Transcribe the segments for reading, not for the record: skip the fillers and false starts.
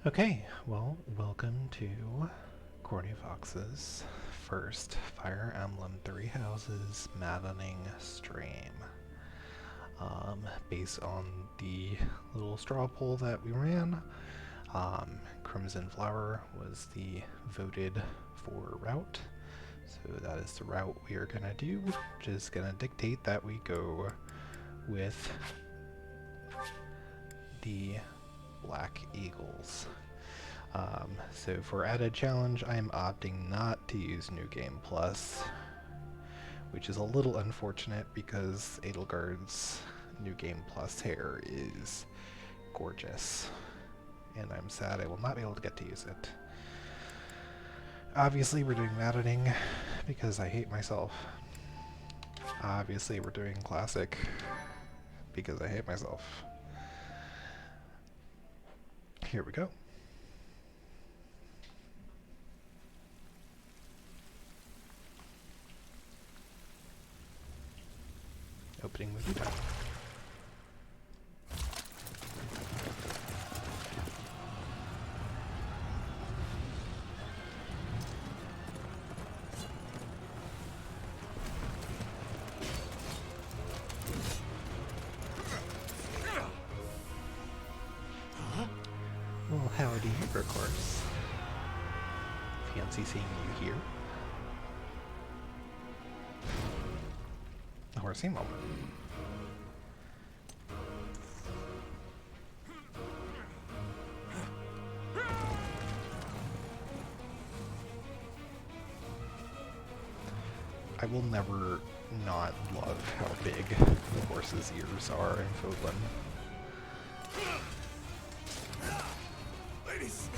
Okay, well, welcome to Corny Fox's first Fire Emblem Three Houses Maddening stream. Based on the little straw poll that we ran, Crimson Flower was the voted for route. So that is the route we are gonna do. Just gonna dictate that we go with the Black Eagles. So for added challenge, I'm opting not to use New Game Plus, which is a little unfortunate because Edelgard's New Game Plus hair is gorgeous, and I'm sad I will not be able to get to use it. Obviously we're doing maddening because I hate myself. Obviously we're doing classic because I hate myself. Here we go. Opening movie time. Well, howdy, of course. Fancy seeing you here. A horsey moment. I will never not love how big the horse's ears are in Fodlan. Ladies!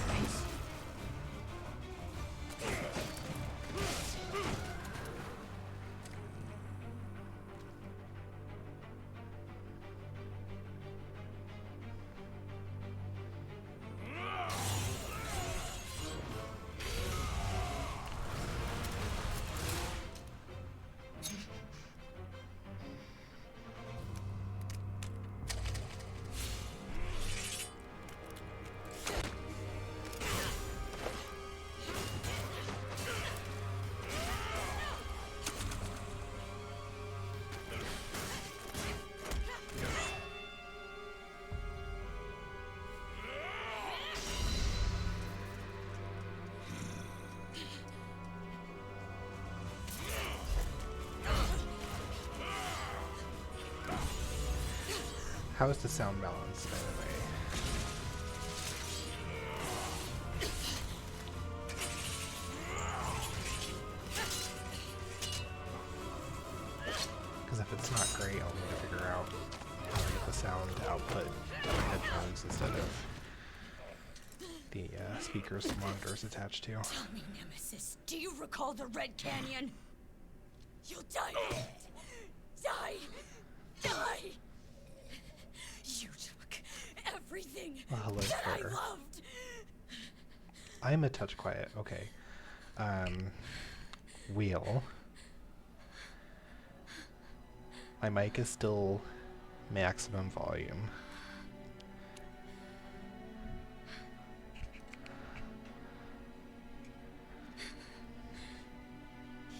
How is the sound balance, by the way? Because if it's not great, I'll need to figure out how to get the sound output to my headphones instead of the speakers the monitor's attached to. Tell me, Nemesis, do you recall the Red Canyon? You'll die in it. Die! Die! You took everything Well, hello, that I Claire. loved. I'm a touch quiet, okay. Wheel. My mic is still maximum volume.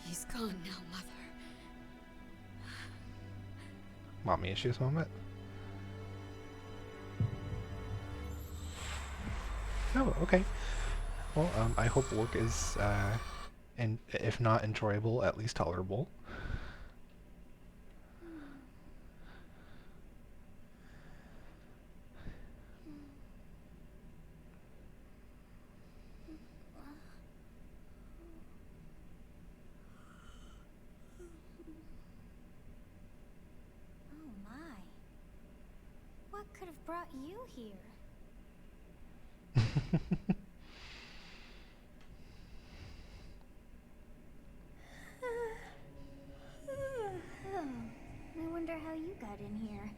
He's gone now, Mother. Mommy issues moment. Oh, okay. Well, I hope work is, and if not enjoyable, at least tolerable. Oh my. What could have brought you here? I wonder how you got in here.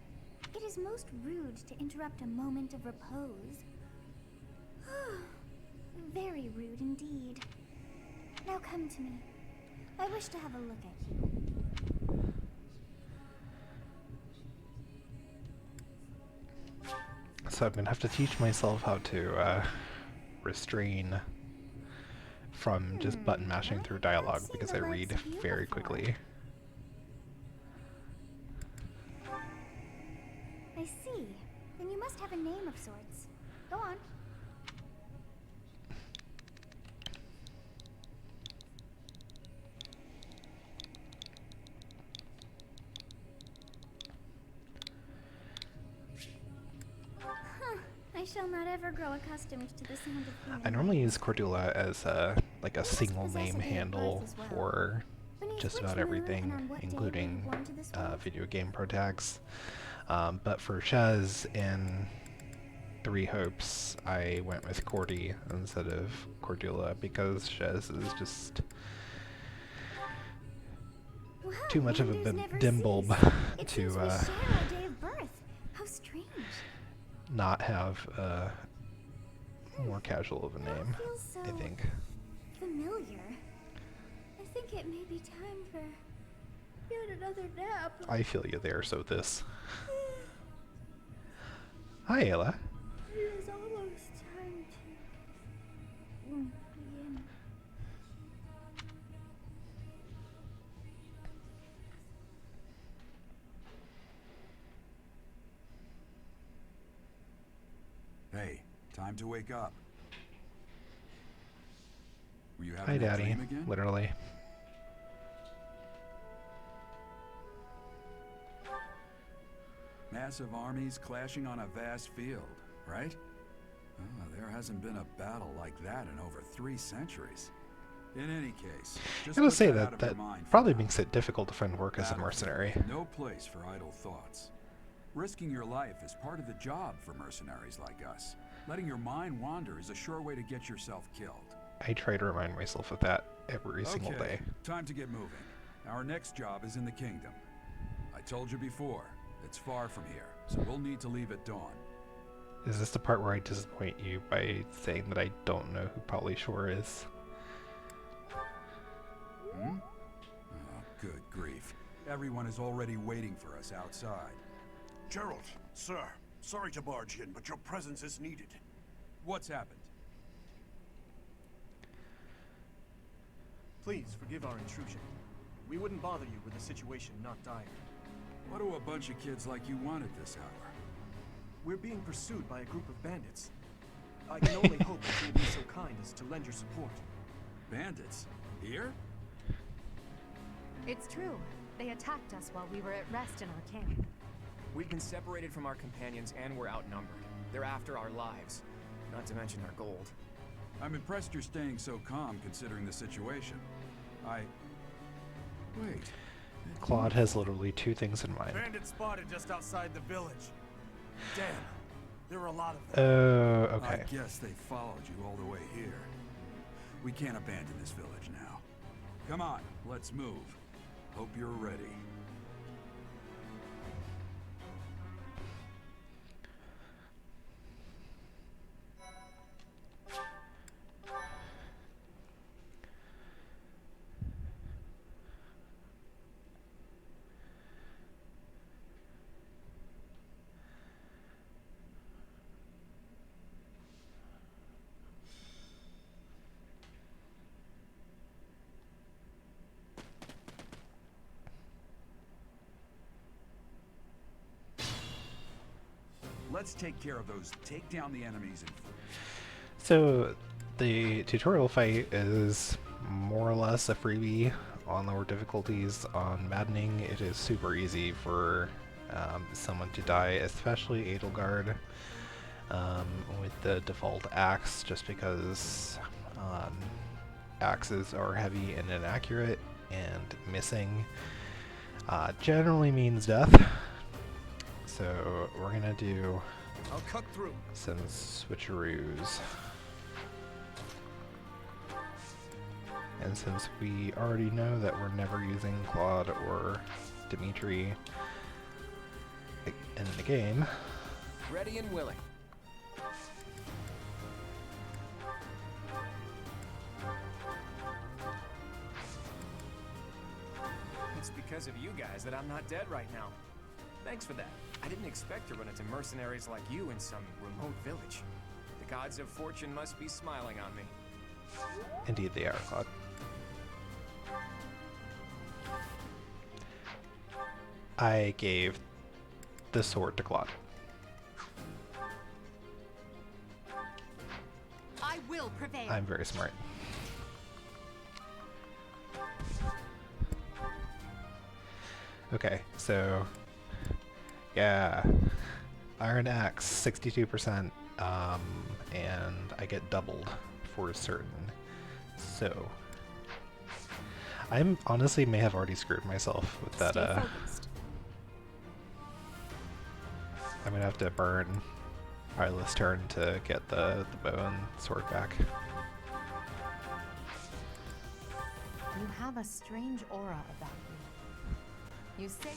It is most rude to interrupt a moment of repose. Very rude indeed. Now come to me. I wish to have a look at you. So I'm gonna have to teach myself how to restrain from just button mashing through dialogue because I read very quickly. I see. Then you must have a name of sorts. Go on. I shall not ever grow accustomed to the sound of human I normally voice. use Cordula as like a single name handle for just about everything, including video game protags. But for Shez in Three Hopes, I went with Cordy instead of Cordula because Shez is just too much of a dim bulb to How strange. not have more casual of a name, Feels so I think. familiar. I think it may be time for yet another nap. I feel you there, so this. Hi, Ayla. It is almost time to begin. Hey, time to wake up. Were you Hi, having a Daddy. dream again? Literally. Massive armies clashing on a vast field, right? There hasn't been a battle like that in over 3 centuries. In any case, just I gotta put say that out that of your mind for probably now. makes it difficult to find work as a Battlefield, mercenary. No place for idle thoughts. Risking your life is part of the job for mercenaries like us. Letting your mind wander is a sure way to get yourself killed. I try to remind myself of that every single day. Time to get moving. Our next job is in the kingdom. I told you before, it's far from here, so we'll need to leave at dawn. Is this the part where I disappoint you by saying that I don't know who Polly Shore is? Hmm? Oh, good grief. Everyone is already waiting for us outside. Gerald, sir, sorry to barge in, but your presence is needed. What's happened? Please forgive our intrusion. We wouldn't bother you with a situation not dire. What do a bunch of kids like you want at this hour? We're being pursued by a group of bandits. I can only hope that you'll be so kind as to lend your support. Bandits? Here? It's true. They attacked us while we were at rest in our camp. We've been separated from our companions and we're outnumbered. They're after our lives, not to mention our gold. I'm impressed you're staying so calm considering the situation. Wait. Claude has literally 2 things in mind. Bandits spotted just outside the village. Damn, there were a lot of them. Oh, okay. I guess they followed you all the way here. We can't abandon this village now. Come on, let's move. Hope you're ready. Let's take care of those. Take down the enemies and... So, the tutorial fight is more or less a freebie on lower difficulties. On Maddening, it is super easy for someone to die, especially Edelgard, with the default axe, just because axes are heavy and inaccurate, and missing generally means death. So we're gonna do I'll cut through. some switcheroos. And since we already know that we're never using Claude or Dimitri in the game, Ready and willing. It's because of you guys that I'm not dead right now. Thanks for that. I didn't expect to run into mercenaries like you in some remote village. The Gods of fortune must be smiling on me. Indeed they are, Claude. I gave the sword to Claude. I will prevail. I'm very smart. Okay, so yeah, Iron Axe 62%, and I get doubled for certain. So I'm honestly may have already screwed myself with that. Stay focused. I'm gonna have to burn Hyla's turn to get the bow and sword back. You have a strange aura about you. You say...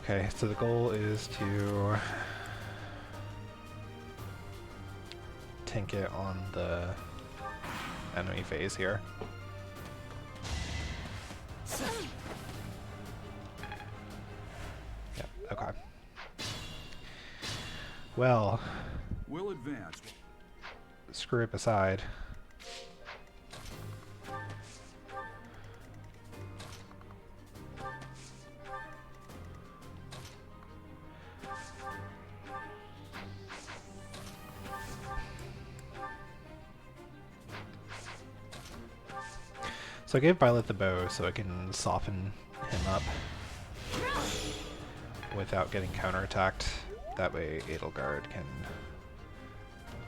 Okay, so the goal is to tank it on the enemy phase here. Yep, okay. Well, We'll advance. screw it aside. So I gave Violet the bow so I can soften him up without getting counterattacked. That way Edelgard can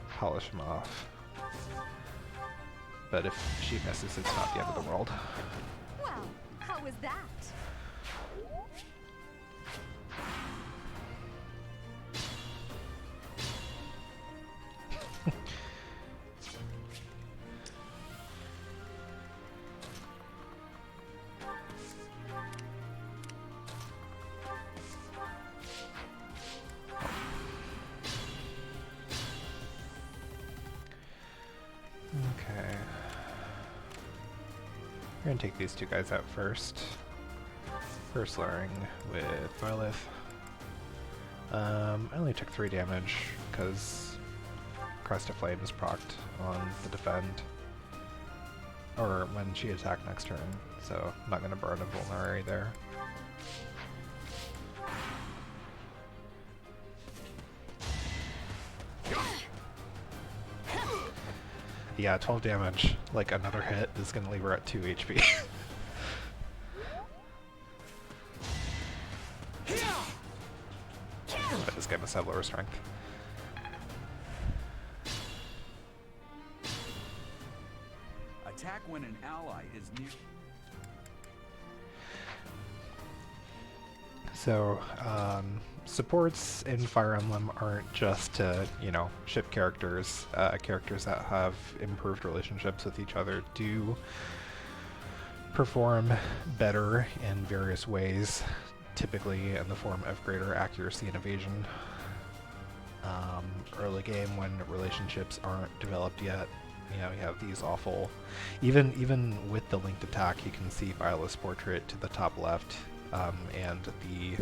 polish him off. But if she misses, it's not the end of the world. Well, how was that? Okay. We're gonna take these two guys out first. First layering with Violet. I only took 3 damage because Crest of Flames procced on the defend. Or when she attacked next turn, so I'm not gonna burn a vulnerary there. Yeah, 12 damage, like another hit is gonna leave her at 2 HP. But this guy must have lower strength. Attack when an ally is near. So, supports in Fire Emblem aren't just to, you know, ship characters. Characters that have improved relationships with each other do perform better in various ways, typically in the form of greater accuracy and evasion. Early game, when relationships aren't developed yet, you know, you have these awful... Even with the linked attack, you can see Violet's portrait to the top left, and the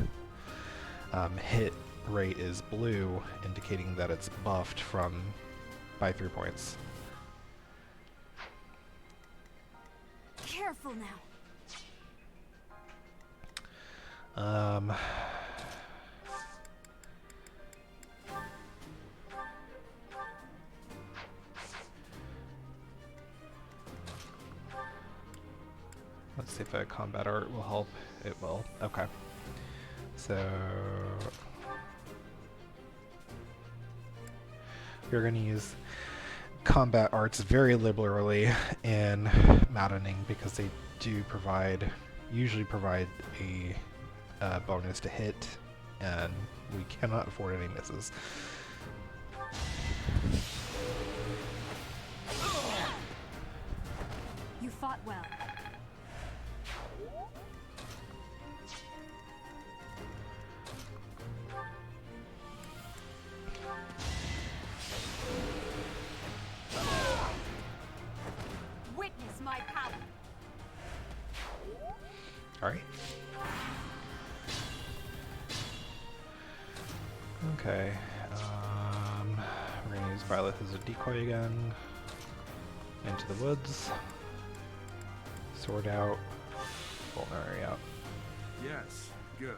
hit rate is blue, indicating that it's buffed by 3 points. Careful now. Let's see if a combat art will help. It will. Okay. So we're going to use combat arts very liberally in Maddening because they do usually provide a bonus to hit, and we cannot afford any misses. You fought well. Witness my power. All right. Okay. We're gonna use Violet as a decoy again. Into the woods. Sword out. Vulnerary out. Yes, good.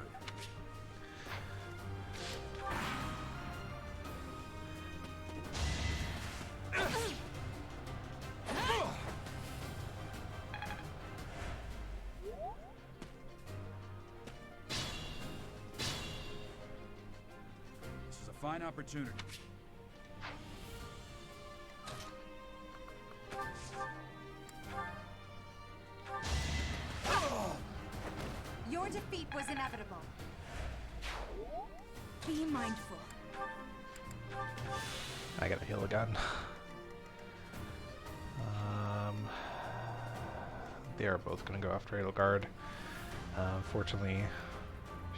This is a fine opportunity. Your defeat was inevitable. Be mindful. I gotta heal again. They are both gonna go after Edelgard. Fortunately,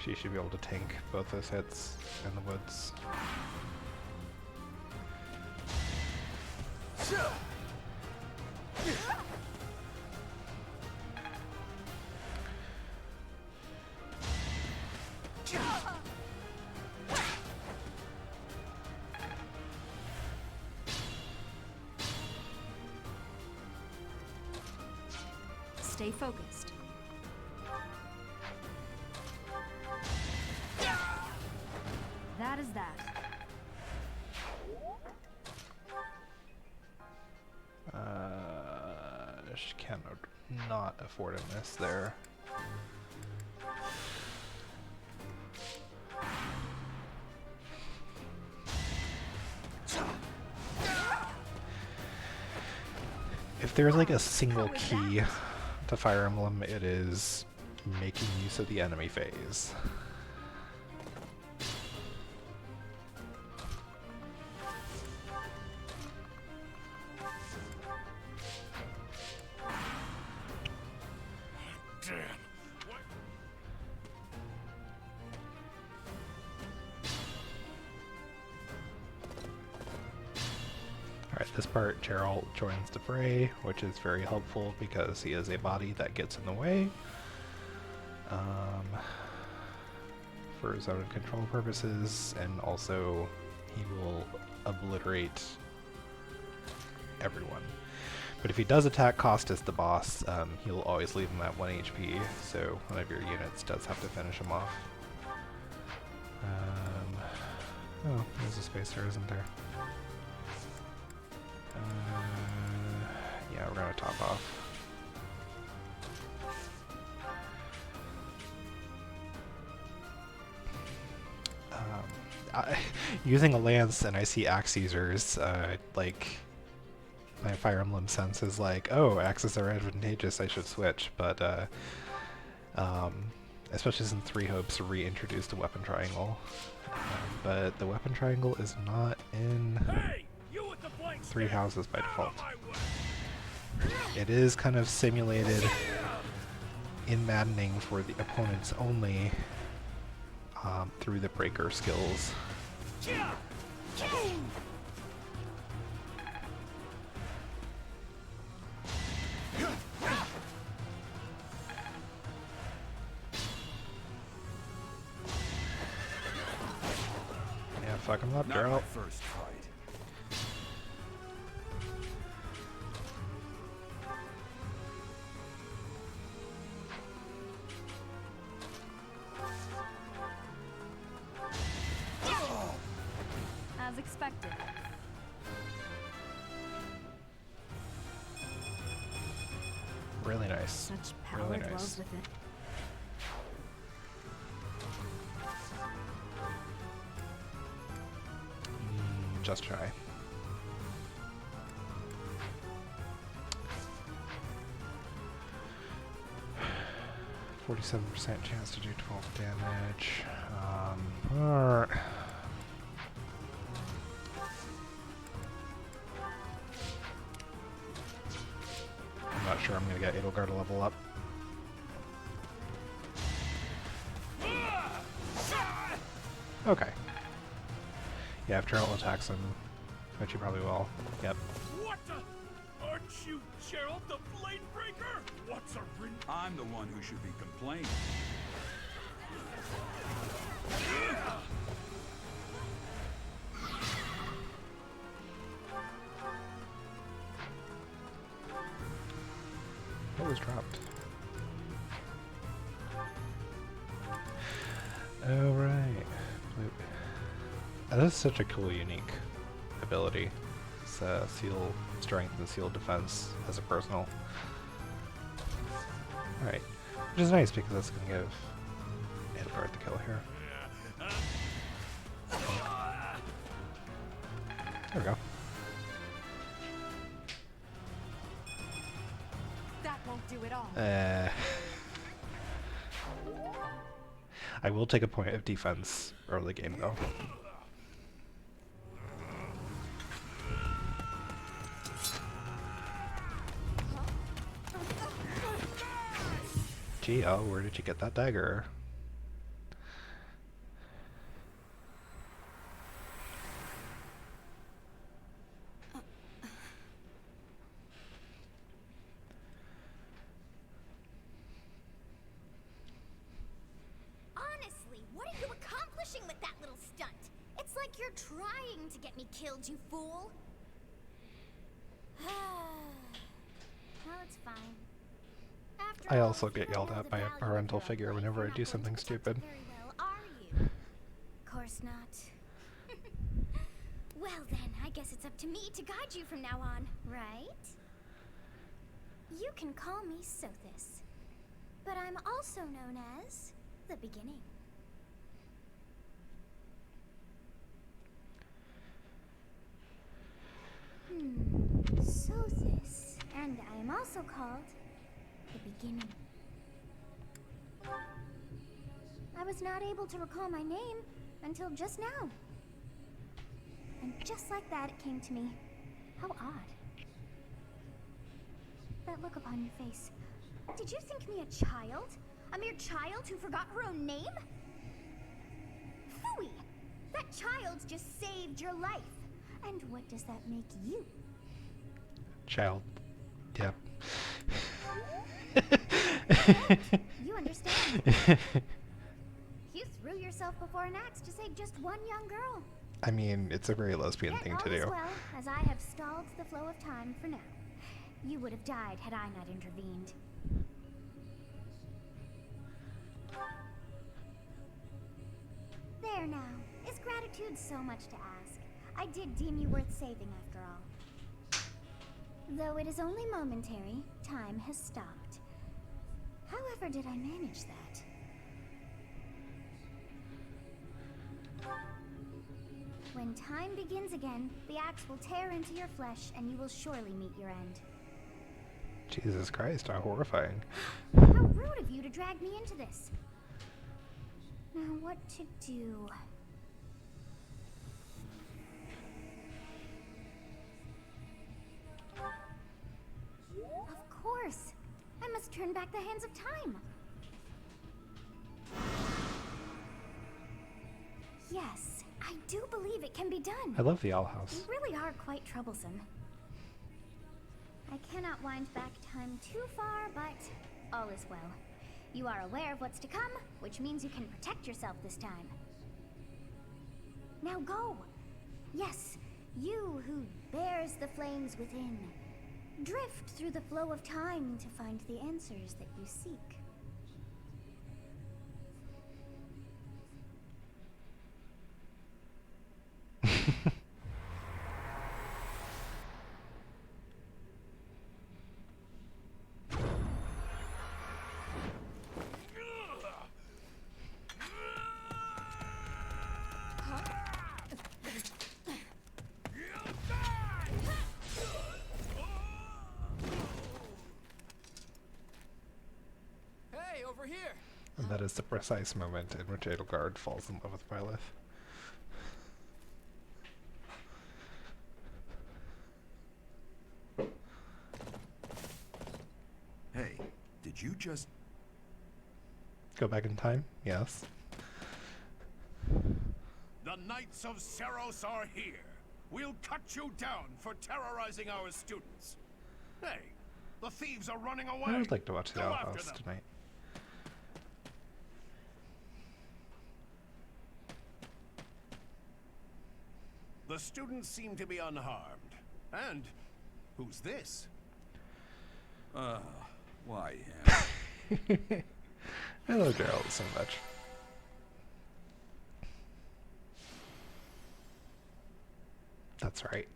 she should be able to tank both those hits in the woods. Stay focused. That is that. She cannot not afford a miss there. If there's like a single key to Fire Emblem, it is making use of the enemy phase. Alright, this part Geralt joins the fray, which is very helpful because he is a body that gets in the way. For zone of control purposes, and also he will obliterate everyone. But if he does attack Costas the boss, he'll always leave him at 1 HP, so one of your units does have to finish him off. Oh, there's a space there, isn't there? Yeah, we're gonna top off. Using a lance and I see axe users, like, my Fire Emblem sense is like, oh, axes are advantageous, I should switch, but, especially since 3 Hopes reintroduced a weapon triangle. But the weapon triangle is not in 3 houses by default. It is kind of simulated in maddening for the opponents only through the breaker skills. Yeah, fuck him up, Not Geralt. my first fight. As expected. Really nice. Such power Really dwells nice. within. Just try. .47% chance to do 12 damage. Alright. I'm not sure I'm gonna get Edelgard to level up. Okay. Yeah, if Geralt attacks him, which he probably will. Yep. What the? Aren't you Gerald the Blade Breaker? What's a ring? I'm the one who should be complaining. Oh, right. That is such a cool, unique ability. It's seal strength and seal defense as a personal. Alright. Which is nice because that's going to give Edward the kill here. There we go. That won't do it all. I will take a point of defense early game though. Gee, oh, where did you get that dagger? Honestly, what are you accomplishing with that little stunt? It's like you're trying to get me killed, you fool. Well, it's fine. I also get yelled at by a parental figure whenever I do something stupid. Very well, are you? Of course not. Well then, I guess it's up to me to guide you from now on, right? You can call me Sothis, but I'm also known as the Beginning. Sothis, and I am also called the Beginning. I was not able to recall my name until just now. And just like that, it came to me. How odd. That look upon your face. Did you think me a child? A mere child who forgot her own name? Phooey! That child's just saved your life. And what does that make you? Child. Yep. You understand. You threw yourself before an axe to save just one young girl. I mean, it's a very lesbian Yet thing to all is do. well, as I have stalled the flow of time for now. You would have died had I not intervened. There now. Is gratitude so much to ask? I did deem you worth saving after all. Though it is only momentary, time has stopped. However did I manage that? When time begins again, the axe will tear into your flesh and you will surely meet your end. Jesus Christ, how horrifying. How rude of you to drag me into this. Now what to do? Of course! I must turn back the hands of time! Yes, I do believe it can be done. I love the Owl House. You really are quite troublesome. I cannot wind back time too far, but all is well. You are aware of what's to come, which means you can protect yourself this time. Now go! Yes, you who bears the flames within. Drift through the flow of time to find the answers that you seek. Hey, over here! And that is the precise moment in which Edelgard falls in love with Byleth. Hey, did you just... Go back in time? Yes. The Knights of Seros are here. We'll cut you down for terrorizing our students. Hey, the thieves are running away. I would like to watch the Go Owl after House them. tonight. The students seem to be unharmed. And who's this? Why him? I love Geralt so much. That's right.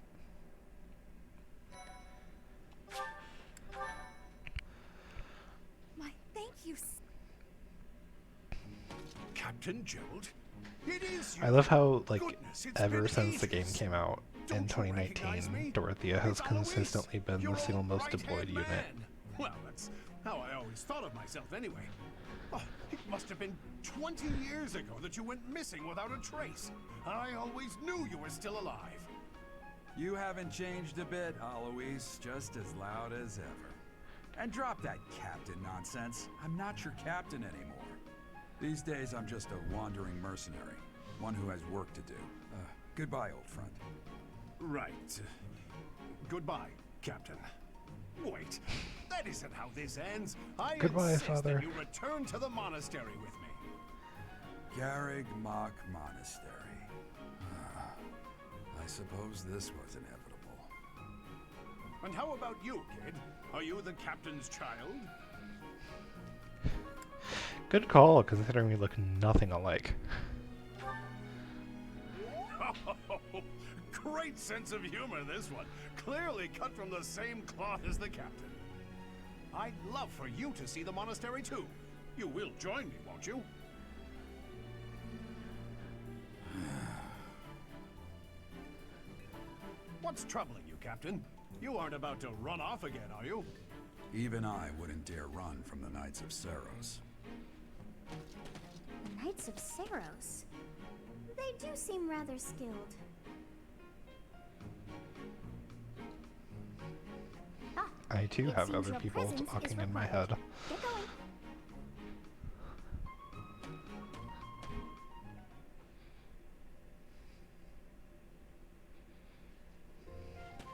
My thank you. Captain Gerald? It is you. I love how, like, Goodness, it's ever been since the game ages. came out in Don't you recognize 2019, me? Dorothea has It's Alois, consistently been your the single old most deployed right-hand unit. man. Well, that's how I always thought of myself anyway. Oh, it must have been 20 years ago that you went missing without a trace. I always knew you were still alive. You haven't changed a bit, Alois. Just as loud as ever. And drop that captain nonsense. I'm not your captain anymore. These days, I'm just a wandering mercenary. One who has work to do. Goodbye, old friend. Right. Goodbye, Captain. Wait, that isn't how this ends. I Goodbye, insist Father. that you return to the monastery with me. Garrig Mach Monastery. I suppose this was inevitable. And how about you, kid? Are you the captain's child? Good call, considering we look nothing alike. Great sense of humor, this one. Clearly cut from the same cloth as the captain. I'd love for you to see the monastery too. You will join me, won't you? What's troubling you, Captain? You aren't about to run off again, are you? Even I wouldn't dare run from the Knights of Saros. The Knights of Saros. They do seem rather skilled. Ah, I too it have seems other your people presence is talking in my required. head. Get going.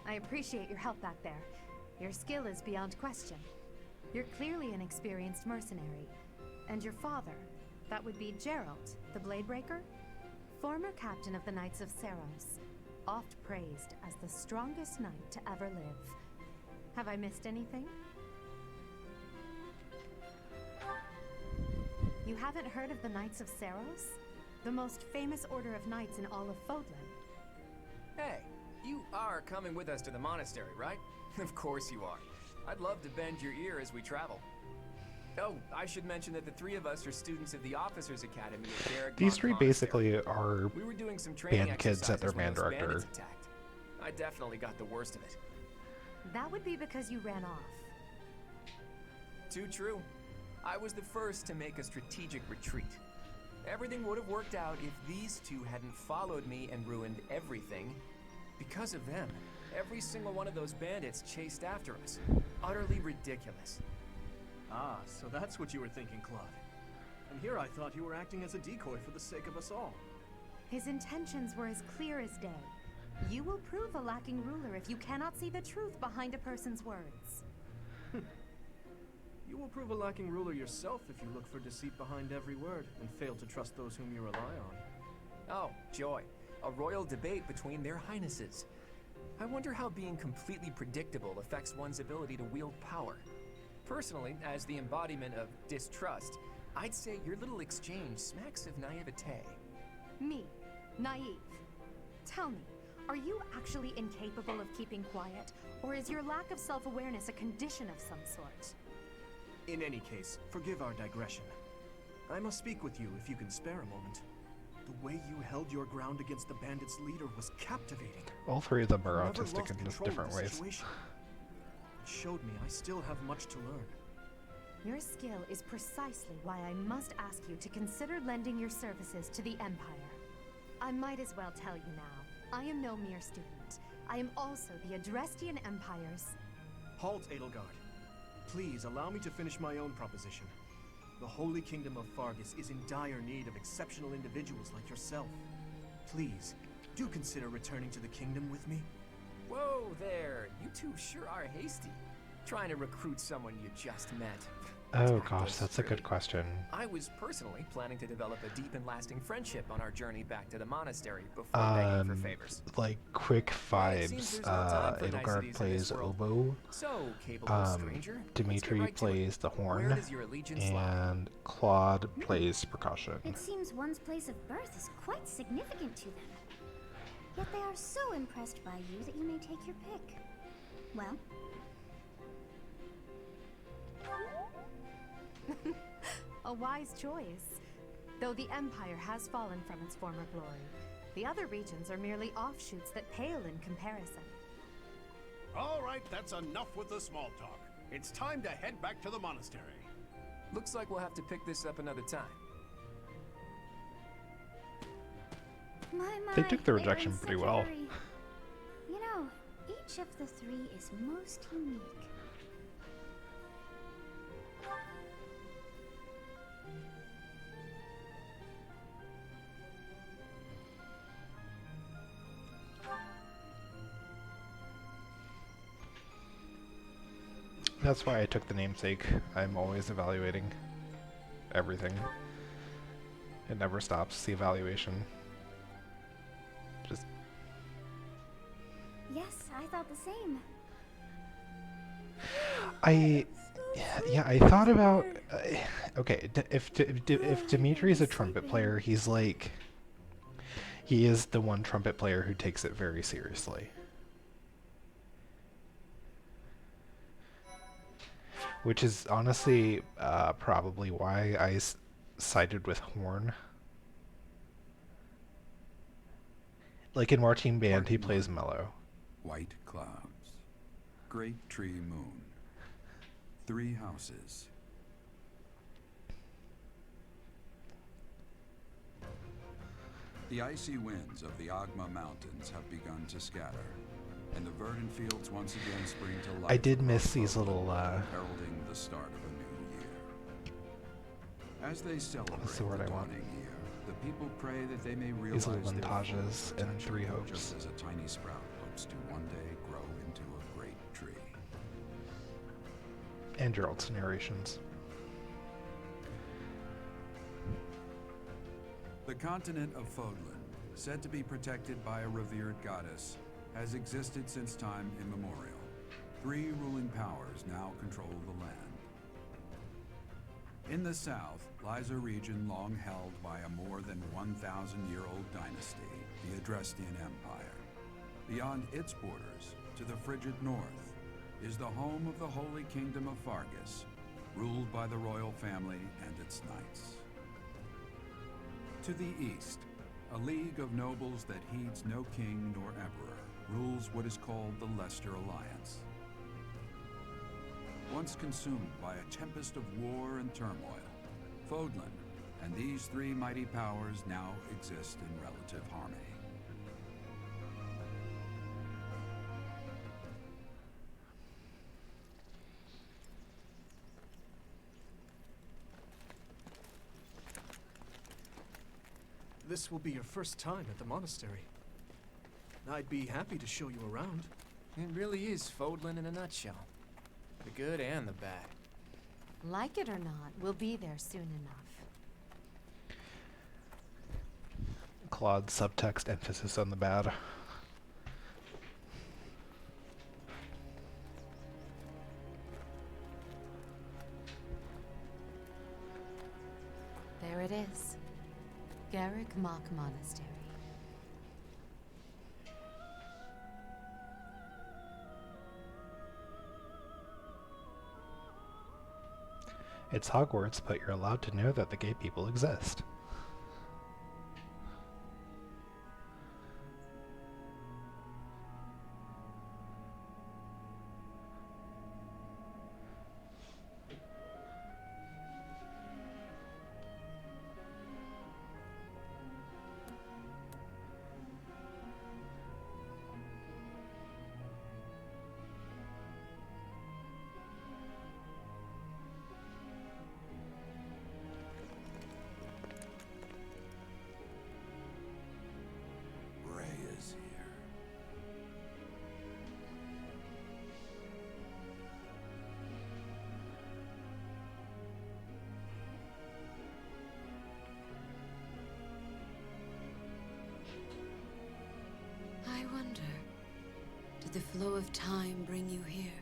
I appreciate your help back there. Your skill is beyond question. You're clearly an experienced mercenary. And your father, that would be Gerald, the Bladebreaker? Former captain of the Knights of Saros. Oft praised as the strongest knight to ever live. Have I missed anything? You haven't heard of the Knights of Saros? The most famous order of knights in all of Fodlan. Hey, you are coming with us to the monastery, right? Of course you are. I'd love to bend your ear as we travel. Oh, I should mention that the three of us are students of the Officers Academy at Garrig These Mach three Monastery. basically are We were doing some training band kids at their exercises when band those director. bandits attacked. I definitely got the worst of it. That would be because you ran off. Too true. I was the first to make a strategic retreat. Everything would have worked out if these two hadn't followed me and ruined everything. Because of them, every single one of those bandits chased after us. Utterly ridiculous. Ah, so that's what you were thinking, Claude. And here I thought you were acting as a decoy for the sake of us all. His intentions were as clear as day. You will prove a lacking ruler if you cannot see the truth behind a person's words. You will prove a lacking ruler yourself if you look for deceit behind every word and fail to trust those whom you rely on. Oh, joy. A royal debate between their highnesses. I wonder how being completely predictable affects one's ability to wield power. Personally, as the embodiment of distrust, I'd say your little exchange smacks of naivete. Me, naive. Tell me, are you actually incapable of keeping quiet, or is your lack of self-awareness a condition of some sort? In any case, forgive our digression. I must speak with you if you can spare a moment. The way you held your ground against the bandits' leader was captivating. All three of them are You never autistic lost in just control of different the ways. situation. It showed me I still have much to learn. Your skill is precisely why I must ask you to consider lending your services to the Empire. I might as well tell you now, I am no mere student. I am also the Adrestian Empire's... Halt, Edelgard. Please allow me to finish my own proposition. The Holy Kingdom of Fargus is in dire need of exceptional individuals like yourself. Please, do consider returning to the kingdom with me. Whoa there, you two sure are hasty. Trying to recruit someone you just met. Oh That gosh, is that's a true. good question. I was personally planning to develop a deep and lasting friendship on our journey back to the monastery before begging for favors. Like quick But it seems vibes. there's no time for Edelgard niceties in plays this world. oboe. So, capable stranger, let's get Dimitri right to it. plays the Where horn, does your allegiance lie? and Claude plays percussion. It seems one's place of birth is quite significant to them. Yet they are so impressed by you that you may take your pick. Well? A wise choice. Though the Empire has fallen from its former glory, the other regions are merely offshoots that pale in comparison. All right, that's enough with the small talk. It's time to head back to the monastery. Looks like we'll have to pick this up another time. They took the they are rejection in pretty such a well. hurry. You know, each of the three is most unique. That's why I took the namesake. I'm always evaluating everything. It never stops, the evaluation. Just Yes, I thought the same. I thought about okay, if Dimitri is a trumpet player, he's like he is the one trumpet player who takes it very seriously. Which is honestly probably why I sided with horn. Like in Marching Band, he plays mellow. White clouds. Great tree moon. 3 houses. The icy winds of the Agma Mountains have begun to scatter, and the verdant fields once again spring to life. I did miss across these Loveland, little heralding the start of a new year. As they celebrate the word the I want. dawning year, the people pray that they may These realize little their full montages and potential, 3 hopes. just as a tiny sprout hopes to one day grow into a great tree. And Gerald's narrations. The continent of Fodlan, said to be protected by a revered goddess, has existed since time immemorial. 3 ruling powers now control the land. In the south lies a region long held by a more than 1,000-year-old dynasty, the Adrestian Empire. Beyond its borders, to the frigid north, is the home of the Holy Kingdom of Fargus, ruled by the royal family and its knights. To the east, a league of nobles that heeds no king nor emperor rules what is called the Leicester Alliance. Once consumed by a tempest of war and turmoil, Fodlan and these 3 mighty powers now exist in relative harmony. This will be your first time at the monastery. I'd be happy to show you around. It really is Fodlan in a nutshell. The good and the bad. Like it or not, we'll be there soon enough. Claude's subtext emphasis on the bad. There it is. Garrick Mock Monastery. It's Hogwarts, but you're allowed to know that the gay people exist. Ray is here. I wonder, did the flow of time bring you here?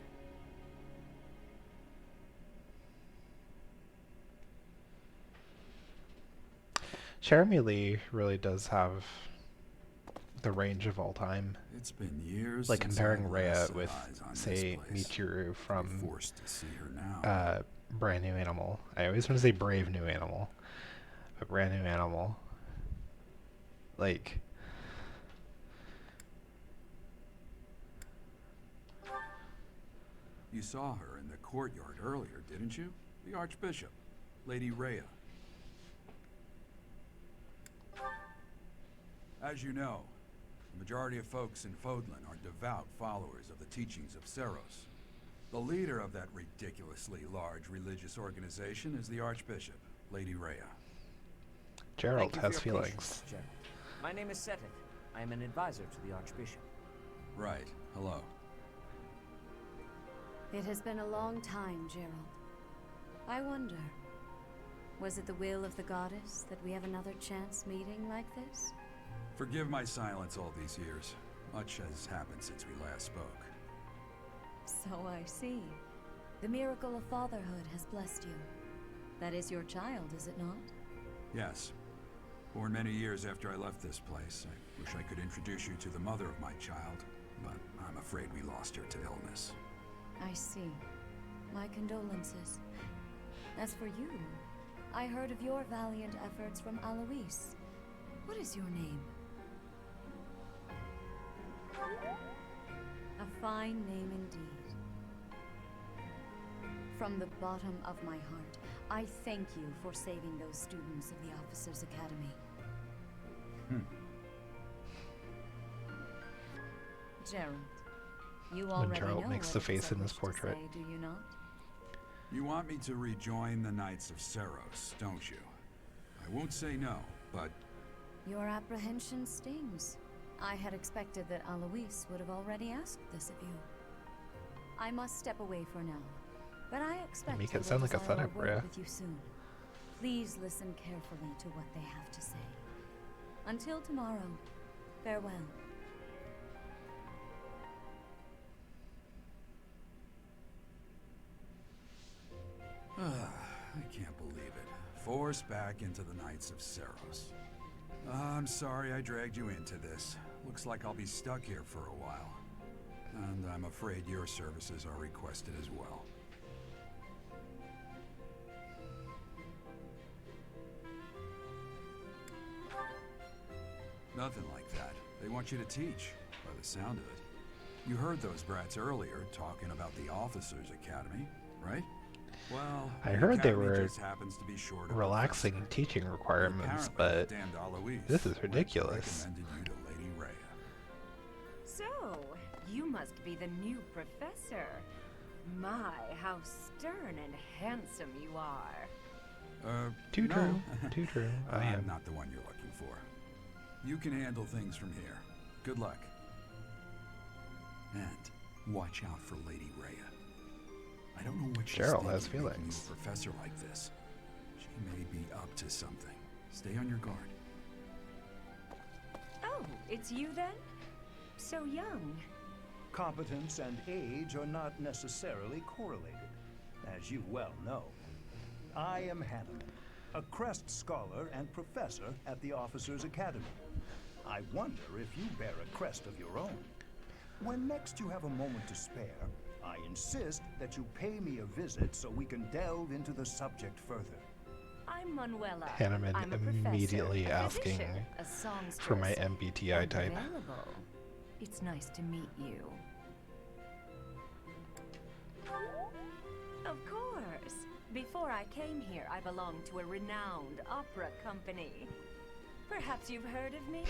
Jeremy Lee really does have the range of all time. It's been years Like since comparing I've Rhea last set with, eyes on say, this place. Michiru I'm from forced to see her now. Brand New Animal. I always want to say Brave New Animal, but Brand New Animal. Like, You saw her in the courtyard earlier, didn't you? The Archbishop, Lady Rhea. As you know, the majority of folks in Fodlan are devout followers of the teachings of Seros. The leader of that ridiculously large religious organization is the Archbishop, Lady Rhea. Gerald Thank you has for your feelings. patience, Gerald. My name is Seteth. I am an advisor to the Archbishop. Right. Hello. It has been a long time, Gerald. I wonder, was it the will of the goddess that we have another chance meeting like this? Forgive my silence all these years. Much has happened since we last spoke. So I see. The miracle of fatherhood has blessed you. That is your child, is it not? Yes. Born many years after I left this place. I wish I could introduce you to the mother of my child, but I'm afraid we lost her to illness. I see. My condolences. As for you, I heard of your valiant efforts from Alois. What is your name? A fine name indeed. From the bottom of my heart, I thank you for saving those students of the Officers' Academy. Gerald, you already Gerald know makes what the it face is I in his wish to portrait. say, do you not? You want me to rejoin the Knights of Seros, don't you? I won't say no, but Your apprehension stings. I had expected that Alois would have already asked this of you. I must step away for now, but I expect Make they it sound will like a desire setup, word Rhea. with you soon. Please listen carefully to what they have to say. Until tomorrow, farewell. I can't believe it. Forced back into the Knights of Seros. I'm sorry I dragged you into this. Looks like I'll be stuck here for a while. And I'm afraid your services are requested as well. Nothing like that. They want you to teach, by the sound of it. You heard those brats earlier talking about the Officers' Academy, right? Well, I the heard they academy were just happens to be short of a relaxing professor. teaching requirements, Apparently, but damned Alois this is went and ridiculous. recommended you to Lady Rhea. So, you must be the new professor. My, how stern and handsome you are. too no. true, too true. I I'm am. not the one you're looking for. You can handle things from here. Good luck. And watch out for Lady Rhea. I don't know what she's Gerald thinking has making you feelings. a professor like this. She may be up to something. Stay on your guard. Oh, it's you then? So young. Competence and age are not necessarily correlated, as you well know. I am Hanneman, a Crest Scholar and Professor at the Officers' Academy. I wonder if you bear a crest of your own. When next you have a moment to spare, I insist that you pay me a visit so we can delve into the subject further. I'm Manuela. Hanneman I'm a professor, immediately a asking physician, a songstress, for my MBTI and type. available. It's nice to meet you. Of course. Before I came here, I belonged to a renowned opera company. Perhaps you've heard of me?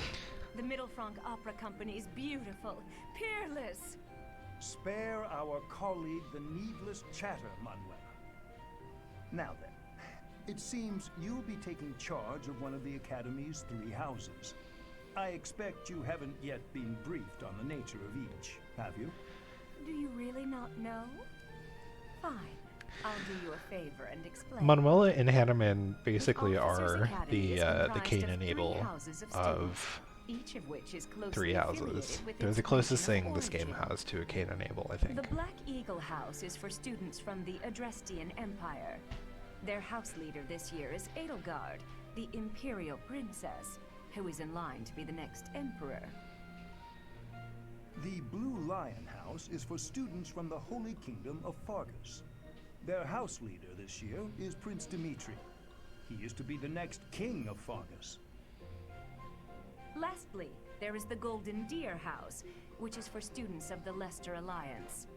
The Middlefranc Opera Company is beautiful, peerless. Spare our colleague the needless chatter, Manuela. Now then, it seems you'll be taking charge of one of the Academy's 3 houses. I expect you haven't yet been briefed on the nature of each, have you? Do you really not know? Fine. I'll do you a favor and explain. Manuela and Hanneman basically The Officers' are Academy is the comprised Cain of and 3 Abel houses of of each of which is closely 3 houses. affiliated with They're its the closest region of thing this game origin. has to a Cain and Abel, I think. The Black Eagle House is for students from the Adrestian Empire. Their house leader this year is Edelgard, the Imperial Princess, who is in line to be the next Emperor. The Blue Lion House is for students from the Holy Kingdom of Fargus. Their house leader this year is Prince Dimitri. He is to be the next king of Fargus. Lastly, there is the Golden Deer House, which is for students of the Leicester Alliance.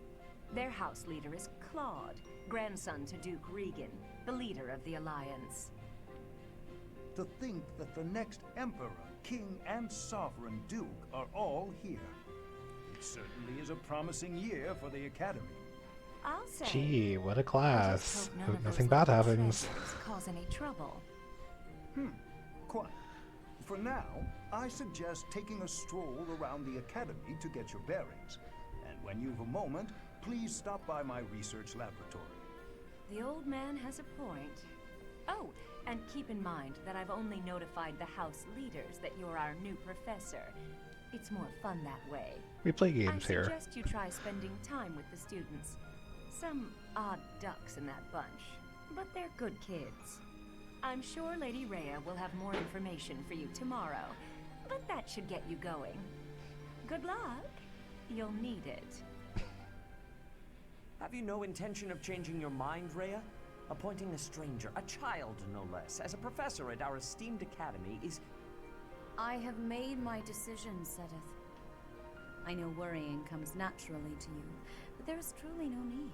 Their house leader is Claude, grandson to Duke Regan, the leader of the Alliance. To think that the next Emperor, King, and Sovereign Duke are all here. It certainly is a promising year for the Academy. I'll say. Gee, what a I just class. hope none Hope of nothing those bad little happens. treasures cause any trouble. Quite. For now, I suggest taking a stroll around the Academy to get your bearings. And when you've a moment, please stop by my research laboratory. The old man has a point. Oh, and keep in mind that I've only notified the house leaders that you're our new professor. It's more fun that way. We play games I here. suggest you try spending time with the students. Some odd ducks in that bunch, but they're good kids. I'm sure Lady Rhea will have more information for you tomorrow, but that should get you going. Good luck. You'll need it. Have you no intention of changing your mind, Rhea? Appointing a stranger, a child no less, as a professor at our esteemed academy is... I have made my decision, Sedith. I know worrying comes naturally to you, but there is truly no need.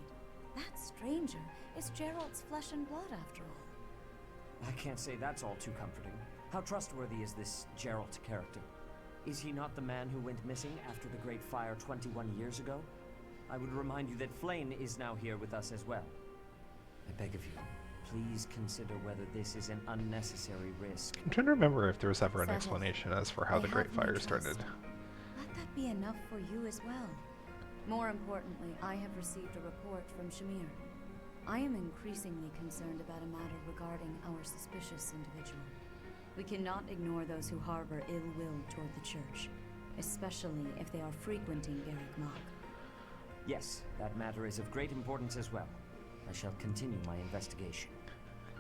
That stranger is Gerald's flesh and blood, after all. I can't say that's all too comforting. How trustworthy is this Gerald character? Is he not the man who went missing after the Great Fire 21 years ago? I would remind you that Flayn is now here with us as well. I beg of you, please consider whether this is an unnecessary risk. I'm trying to remember if there was ever an Settled. explanation as for how the Great Fire started. Let that be enough for you as well. More importantly, I have received a report from Shamir. I am increasingly concerned about a matter regarding our suspicious individual. We cannot ignore those who harbor ill will toward the Church, especially if they are frequenting Garrick Mach. Yes, that matter is of great importance as well. I shall continue my investigation.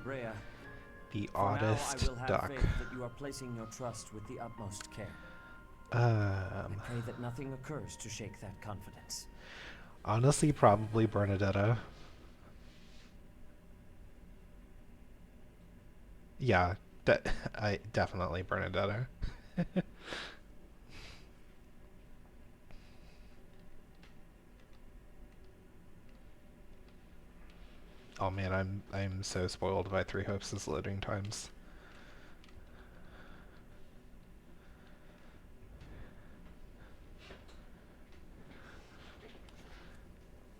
Rhea, The for now, oddest I will have duck. faith that you are placing your trust with the utmost care. I pray that nothing occurs to shake that confidence. Honestly, probably Bernadetta. Yeah, I definitely Bernadetta. Oh man, I'm so spoiled by Three Hopes' loading times.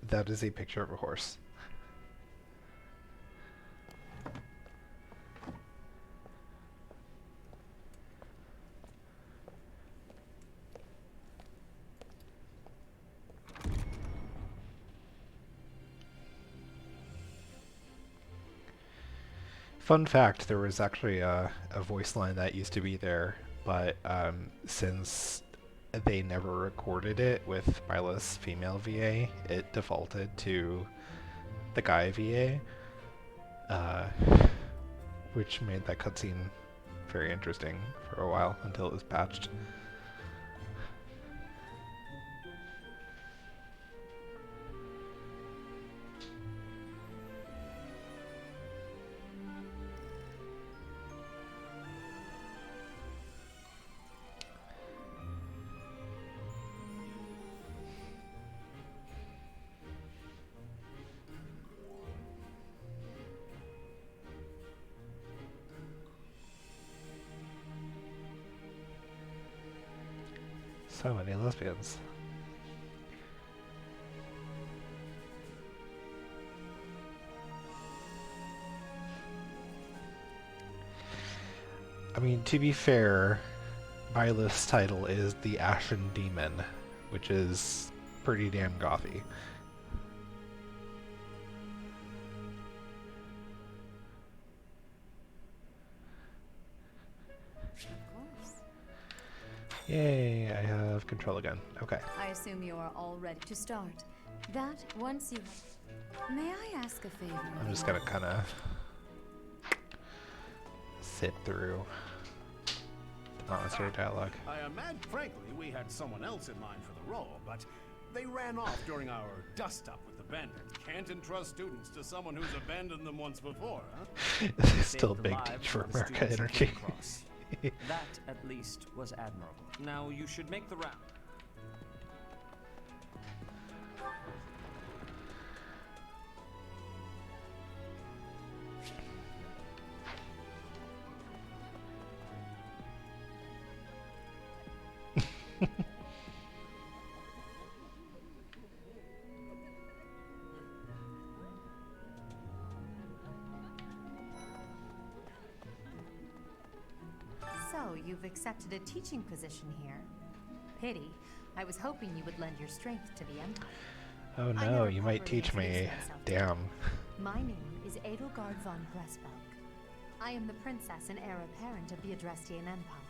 That is a picture of a horse. Fun fact, there was actually a voice line that used to be there, but since they never recorded it with Mila's female VA, it defaulted to the guy VA, which made that cutscene very interesting for a while until it was patched. So many lesbians. I mean, to be fair, Mila's title is the Ashen Demon, which is pretty damn gothy. Yay, I have control again. Okay. I assume you are all ready to start. That, once you... May I ask a favor? I'm just gonna kind of sit through not necessarily dialogue. I imagine, frankly, we had someone else in mind for the role, but they ran off during our dust-up with the bandit. Can't entrust students to someone who's abandoned them once before, huh? Still big teach for America energy. That, at least, was admirable. Now you should make the round. So, you've accepted a teaching position here. Pity. I was hoping you would lend your strength to the Empire. Oh no, you might teach me. Damn. My name is Edelgard von Pressbelk. I am the princess and heir apparent of the Adrestian Empire.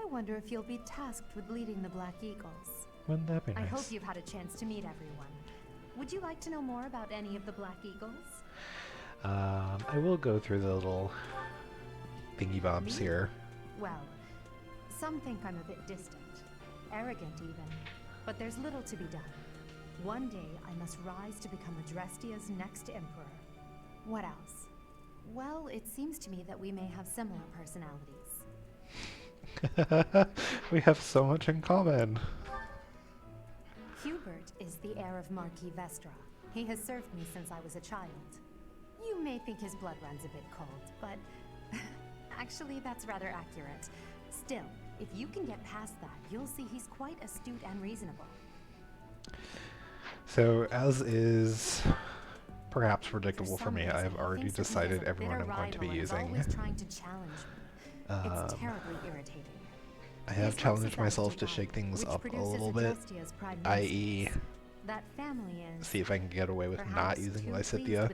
I wonder if you'll be tasked with leading the Black Eagles. Wouldn't that be nice? I hope you've had a chance to meet everyone. Would you like to know more about any of the Black Eagles? I will go through the little thingy bobs here. Well, some think I'm a bit distant, arrogant even, but there's little to be done. One day I must rise to become Adrestia's next emperor. What else? Well, it seems to me that we may have similar personalities. We have so much in common. Hubert is the heir of Marquis Vestra. He has served me since I was a child. You may think his blood runs a bit cold, but actually that's rather accurate. Still, if you can get past that, you'll see he's quite astute and reasonable. So, as is perhaps predictable for me, I've already decided everyone I'm going to be using. It's terribly irritating. I have challenged myself to shake things up a little bit, i.e. that family is see if I can get away with not using Lysithea.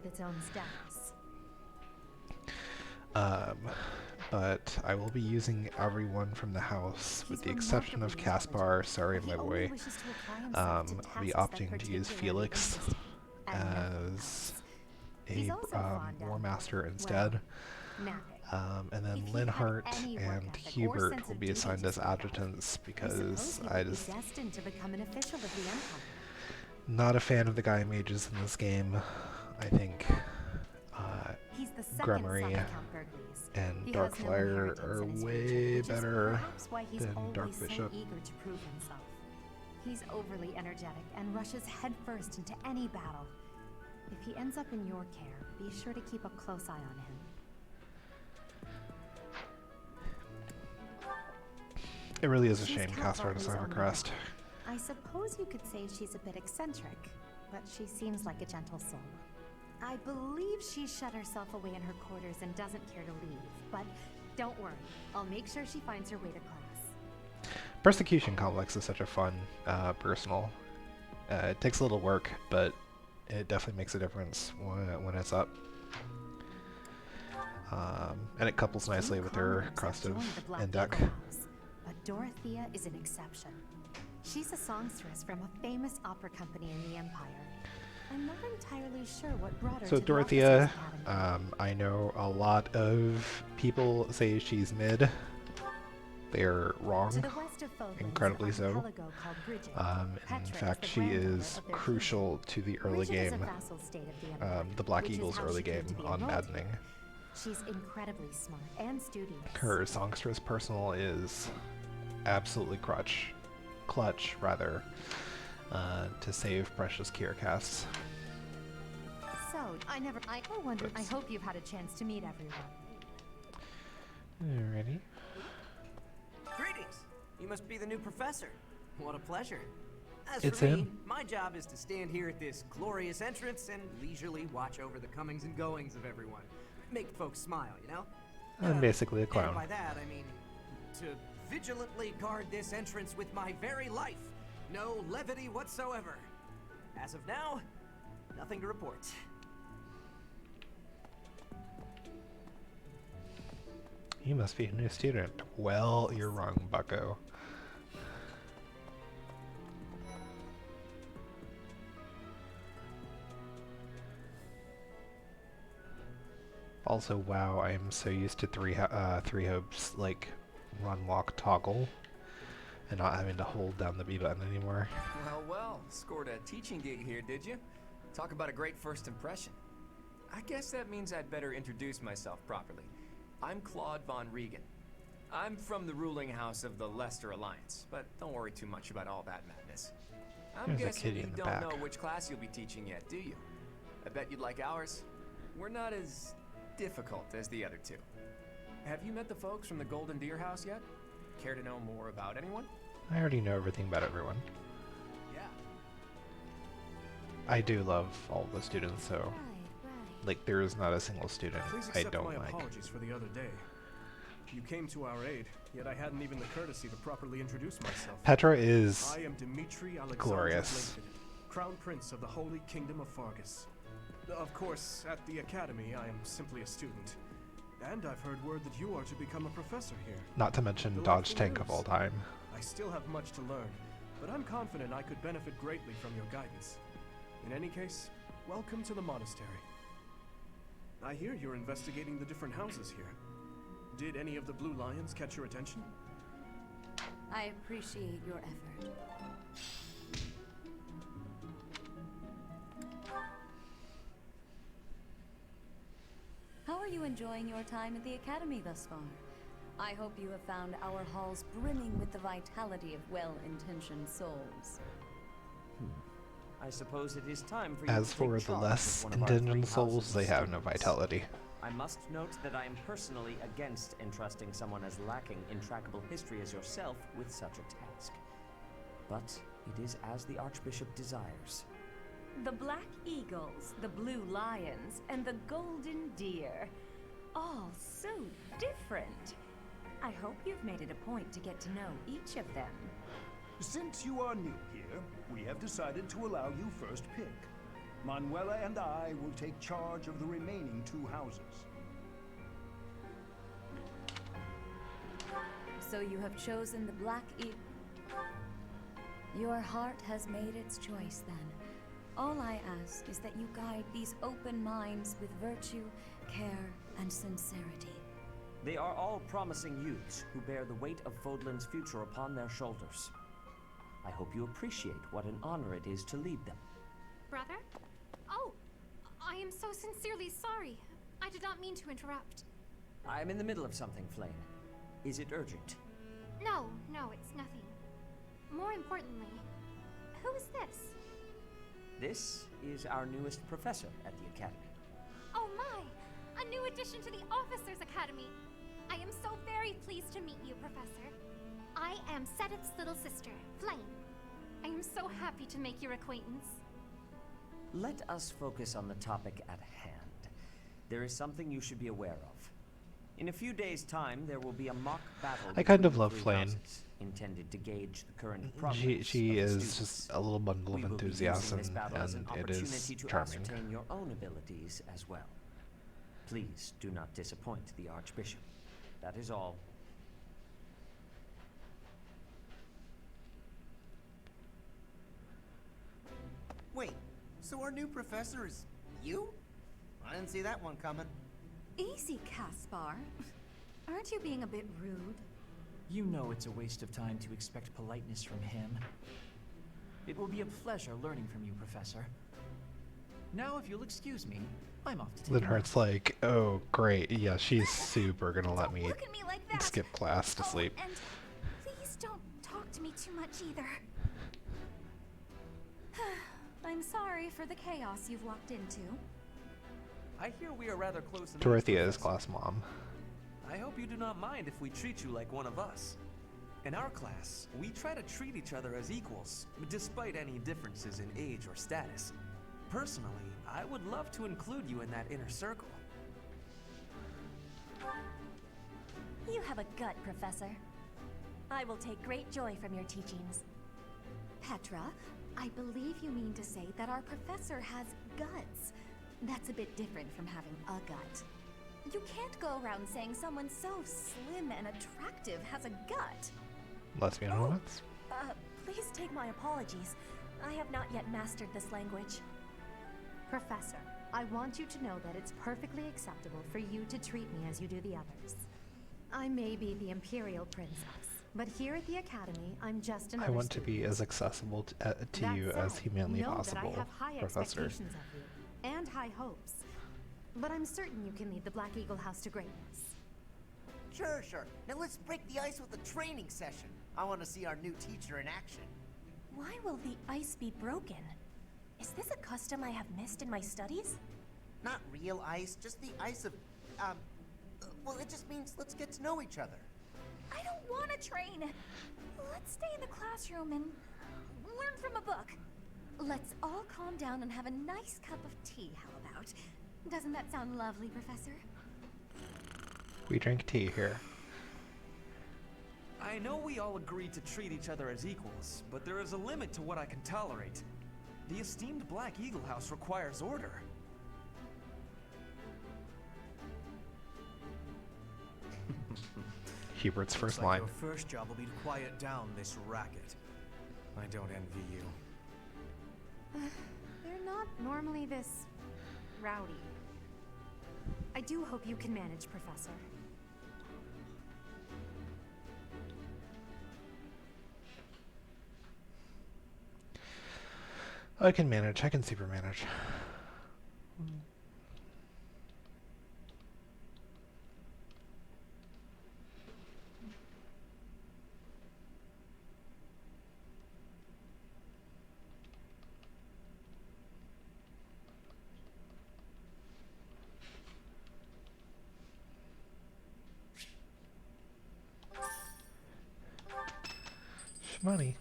But I will be using everyone from the house, with the exception of Caspar. Sorry, my boy. I'll be opting to use Felix as a War Master instead. And then Linhart and Hubert will be assigned as adjutants because I just not a fan of the Gaia mages in this game. I think Grummery and Darkflyer are way better than Dark Bishop. He's overly energetic and rushes headfirst into any battle. If he ends up in your care, be sure to keep a close eye on him. It really is a shame Caspar doesn't have a crest. I suppose you could say she's a bit eccentric, but she seems like a gentle soul. I believe she shut herself away in her quarters and doesn't care to leave, but don't worry, I'll make sure she finds her way to class. Persecution Complex is such a fun, personal. It takes a little work, but it definitely makes a difference when it's up. And it couples nicely with her crest of Induk. But Dorothea is an exception. She's a songstress from a famous opera company in the Empire. I'm not entirely sure what brought her so to Dorothea, I know a lot of people say she's mid. They're wrong, incredibly so. In fact, she is crucial to the early game, the Black Eagles early game on Maddening. She's incredibly smart and studious. Her songstress personal is absolutely clutch rather, to save precious Kier casts. So, I wonder, I hope you've had a chance to meet everyone. Alrighty. Greetings! You must be the new professor. What a pleasure. As It's for me, him. my job is to stand here at this glorious entrance and leisurely watch over the comings and goings of everyone. Make folks smile, you know? I'm basically a And clown. by that, I mean to vigilantly guard this entrance with my very life. No levity whatsoever. As of now, nothing to report. You must be a new student. Well, you're wrong, bucko. Also, wow, I am so used to three hopes, like, run, walk, toggle, and not having to hold down the B button anymore. Well, well, scored a teaching gig here, did you? Talk about a great first impression. I guess that means I'd better introduce myself properly. I'm Claude von Regan. I'm from the ruling house of the Leicester Alliance, but don't worry too much about all that madness. I'm There's a guessing kitty you in the don't back. know which class you'll be teaching yet, do you? I bet you'd like ours. We're not as difficult as the other two. Have you met the folks from the Golden Deer House yet? Care to know more about anyone? I already know everything about everyone. Yeah. I do love all the students, so like there is not a single student Please I accept don't my like. apologies for the other day. You came to our aid, yet I hadn't even the courtesy to properly introduce myself. Petra is I am Dmitri Alexandrovich glorious. Lincoln, Crown Prince of the Holy Kingdom of Fargus. Of course, at the Academy, I am simply a student. And I've heard word that you are to become a professor here. Not to mention Dodge Delightful Tank of news. all time. I still have much to learn, but I'm confident I could benefit greatly from your guidance. In any case, welcome to the monastery. I hear you're investigating the different houses here. Did any of the Blue Lions catch your attention? I appreciate your effort. How are you enjoying your time at the Academy thus far? I hope you have found our halls brimming with the vitality of well-intentioned souls. I suppose it is time for you As to for take the charge less of one of our 3 intentioned houses souls, of they have no students. vitality. I must note that I am personally against entrusting someone as lacking in trackable history as yourself with such a task. But it is as the Archbishop desires. The Black Eagles, the Blue Lions, and the Golden Deer. All so different. I hope you've made it a point to get to know each of them. Since you are new here, we have decided to allow you first pick. Manuela and I will take charge of the remaining 2 houses. So you have chosen the Black Eagle. Your heart has made its choice then. All I ask is that you guide these open minds with virtue, care, and sincerity. They are all promising youths who bear the weight of Fodlan's future upon their shoulders. I hope you appreciate what an honor it is to lead them. Brother? Oh, I am so sincerely sorry. I did not mean to interrupt. I am in the middle of something, Flame. Is it urgent? No, it's nothing. More importantly, who is this? This is our newest professor at the Academy. Oh my! A new addition to the Officers' Academy! I am so very pleased to meet you, Professor. I am Sedith's little sister, Flame. I am so happy to make your acquaintance. Let us focus on the topic at hand. There is something you should be aware of. In a few days' time, there will be a mock battle. I kind of between love the 3 Flame. houses, intended to gauge the current progress She of the is students. just a little bundle of We will be using enthusiasm, this battle as an and it opportunity is to charming. ascertain your own abilities as well. Please do not disappoint the Archbishop. That is all. Wait, so our new professor is you? I didn't see that one coming. Easy, Caspar. Aren't you being a bit rude? You know it's a waste of time to expect politeness from him. It will be a pleasure learning from you, Professor. Now, if you'll excuse me, I'm off to take a nap. Linhart's like, oh great, yeah, she's super gonna let me Look at me like that. skip class to sleep. And please don't talk to me too much either. I'm sorry for the chaos you've walked into. I hear we are rather close in Dorothea age, is class mom. I hope you do not mind if we treat you like one of us. In our class, we try to treat each other as equals, despite any differences in age or status. Personally, I would love to include you in that inner circle. You have a gut, Professor. I will take great joy from your teachings. Petra, I believe you mean to say that our professor has guts. That's a bit different from having a gut. You can't go around saying someone so slim and attractive has a gut. Lesbian romance? Please take my apologies. I have not yet mastered this language. Professor, I want you to know that it's perfectly acceptable for you to treat me as you do the others. I may be the Imperial Princess, but here at the Academy, I'm just another I want to student. be as accessible to That you as said, humanly know possible, that I have high Professor. expectations of you, and high hopes. But I'm certain you can lead the Black Eagle House to greatness. Sure, sure. Now let's break the ice with a training session. I want to see our new teacher in action. Why will the ice be broken? Is this a custom I have missed in my studies? Not real ice, just the ice of, well, it just means let's get to know each other. I don't want to train. Let's stay in the classroom and learn from a book. Let's all calm down and have a nice cup of tea, how about? Doesn't that sound lovely, Professor? We drink tea here. I know we all agreed to treat each other as equals, but there is a limit to what I can tolerate. The esteemed Black Eagle House requires order. Hubert's first Looks like line. Your first job will be to quiet down this racket. I don't envy you. They're not normally this rowdy. I do hope you can manage, Professor. I can manage. I can super manage. Money.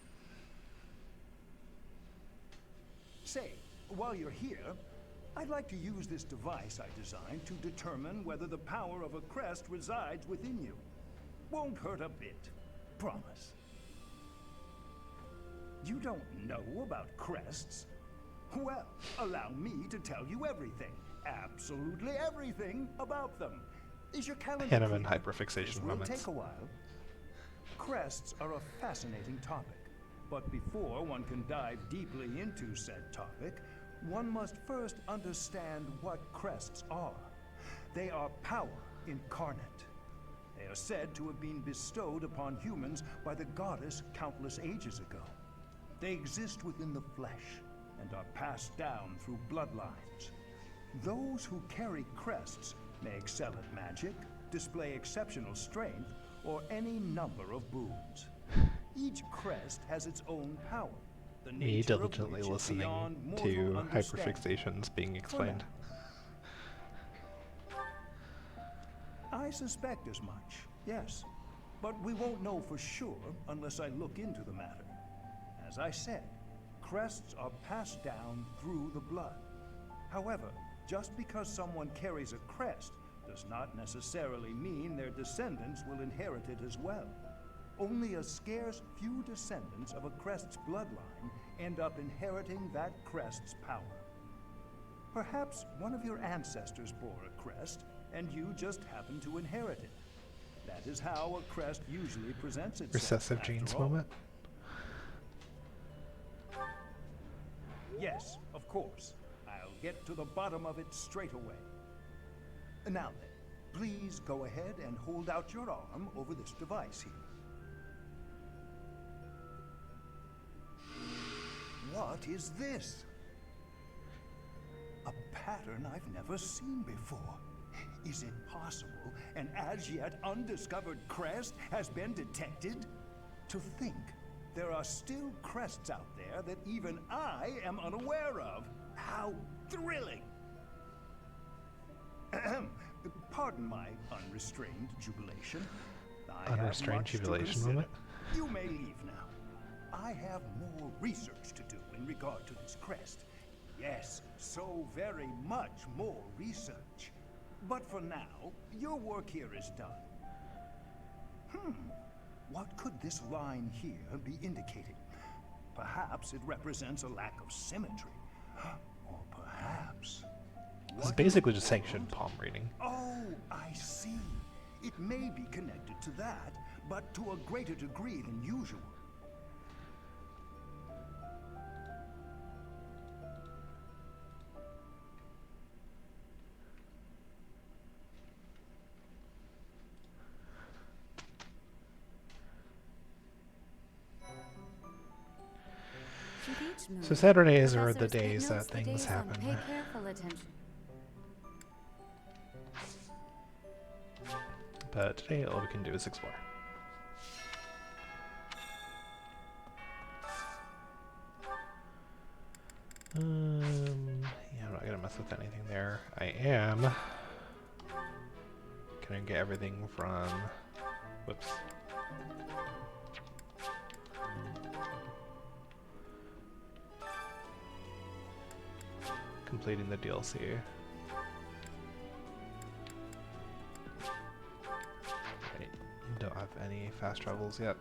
Say, while you're here, I'd like to use this device I designed to determine whether the power of a crest resides within you. Won't hurt a bit. Promise. You don't know about crests? Well, allow me to tell you everything. Absolutely everything about them. Is your calendar Hanneman clear? hyperfixation This will moments. take a while. Crests are a fascinating topic, but before one can dive deeply into said topic, one must first understand what crests are. They are power incarnate. They are said to have been bestowed upon humans by the goddess countless ages ago. They exist within the flesh and are passed down through bloodlines. Those who carry crests may excel at magic, display exceptional strength, or any number of boons. Each crest has its own power. The Me nature of diligently which is listening beyond mortal to understanding. hyperfixations being explained. I suspect as much, yes. But we won't know for sure unless I look into the matter. As I said, crests are passed down through the blood. However, just because someone carries a crest does not necessarily mean their descendants will inherit it as well. Only a scarce few descendants of a crest's bloodline end up inheriting that crest's power. Perhaps one of your ancestors bore a crest, and you just happen to inherit it. That is how a crest usually presents itself. Recessive after genes all. moment. Yes, of course. I'll get to the bottom of it straight away. Now then, please go ahead and hold out your arm over this device here. What is this? A pattern I've never seen before. Is it possible an as yet undiscovered crest has been detected? To think there are still crests out there that even I am unaware of. How thrilling! Ahem. Pardon my unrestrained jubilation. I have Unrestrained much to jubilation consider. moment. You may leave now. I have more research to do in regard to this crest. Yes, so very much more research. But for now, your work here is done. What could this line here be indicating? Perhaps it represents a lack of symmetry. Or perhaps... This is basically just sanctioned palm reading. Oh, I see. It may be connected to that, but to a greater degree than usual. smooth. So Saturdays are the Professors, it days that notes the things days on. happen. Pay careful attention. But today all we can do is explore. Yeah, I'm not gonna mess with anything there. I am gonna get everything from, whoops. Completing the DLC. Right, don't have any fast travels yet.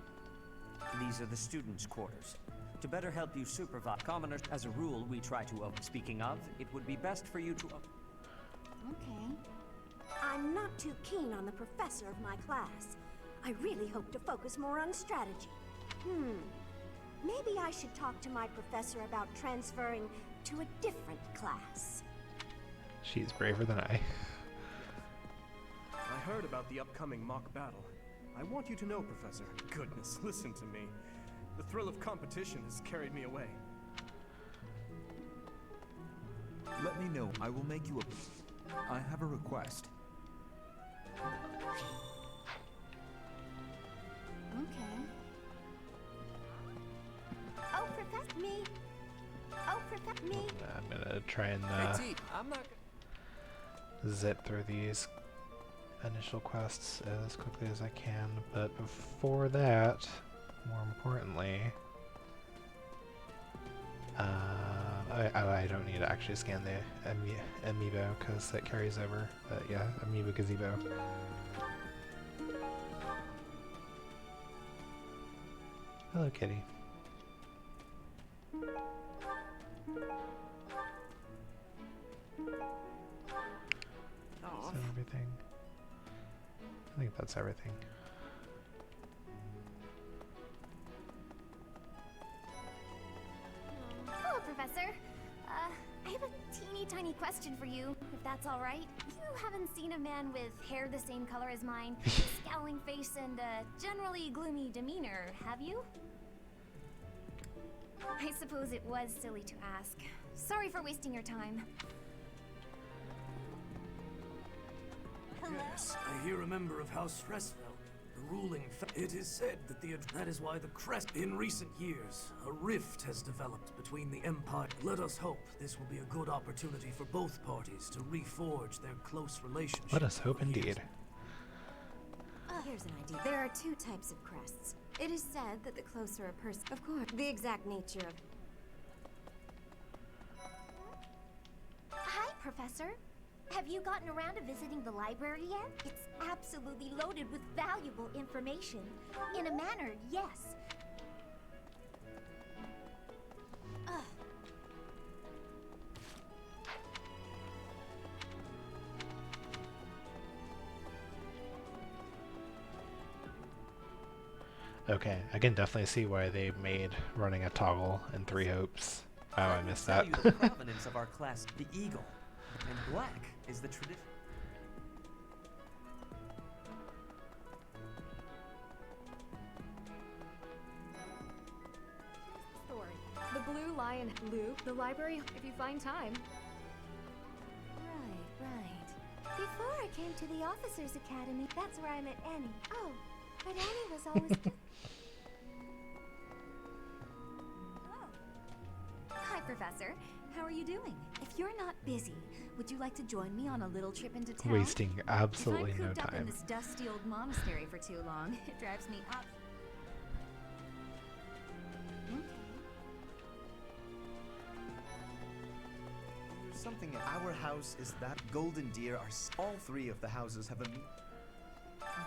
These are the students' quarters. To better help you supervise commoners, as a rule, we try to Speaking of, it would be best for you to Okay. I'm not too keen on the professor of my class. I really hope to focus more on strategy. Maybe I should talk to my professor about transferring to a different class. She's braver than I. I heard about the upcoming mock battle. I want you to know, Professor. Goodness, listen to me. The thrill of competition has carried me away. Let me know. I will make you a... I have a request. Okay. Oh, Professor, me. Oh, Professor, me. I'm gonna try and Hey, T, I'm not zip through these initial quests as quickly as I can, but before that, more importantly, I don't need to actually scan the amiibo because that carries over. But yeah, amiibo gazebo. Hello, kitty. Is that everything? I think that's everything. Hello, Professor. I have a teeny tiny question for you, if that's all right. You haven't seen a man with hair the same color as mine, a scowling face, and a generally gloomy demeanor, have you? I suppose it was silly to ask. Sorry for wasting your time. Yes, I hear a member of House Fresfeld, the ruling It is said that that is why the crest... In recent years, a rift has developed between the Empire. Let us hope this will be a good opportunity for both parties to reforge their close relationship. Let us hope indeed. Here's an idea. There are two types of crests. It is said that the closer a person... Of course, the exact nature of... Hi, Professor. Have you gotten around to visiting the library yet? It's absolutely loaded with valuable information. In a manner, yes. Okay, I can definitely see why they made running a toggle in 3 Hopes. Wow, I missed tell that. you the provenance of our class, the eagle, and black is the tradition. Story. The Blue Lion, Lou, the library, if you find time. Right. Before I came to the Officers Academy, that's where I met Annie. Oh, but Annie was always... Hi, Professor. How are you doing? If you're not busy, would you like to join me on a little trip into town? Wasting absolutely if I'm no cooped up in time. this dusty old monastery for too long, it drives me up. There's something in our house is that golden deer are all 3 of the houses have a...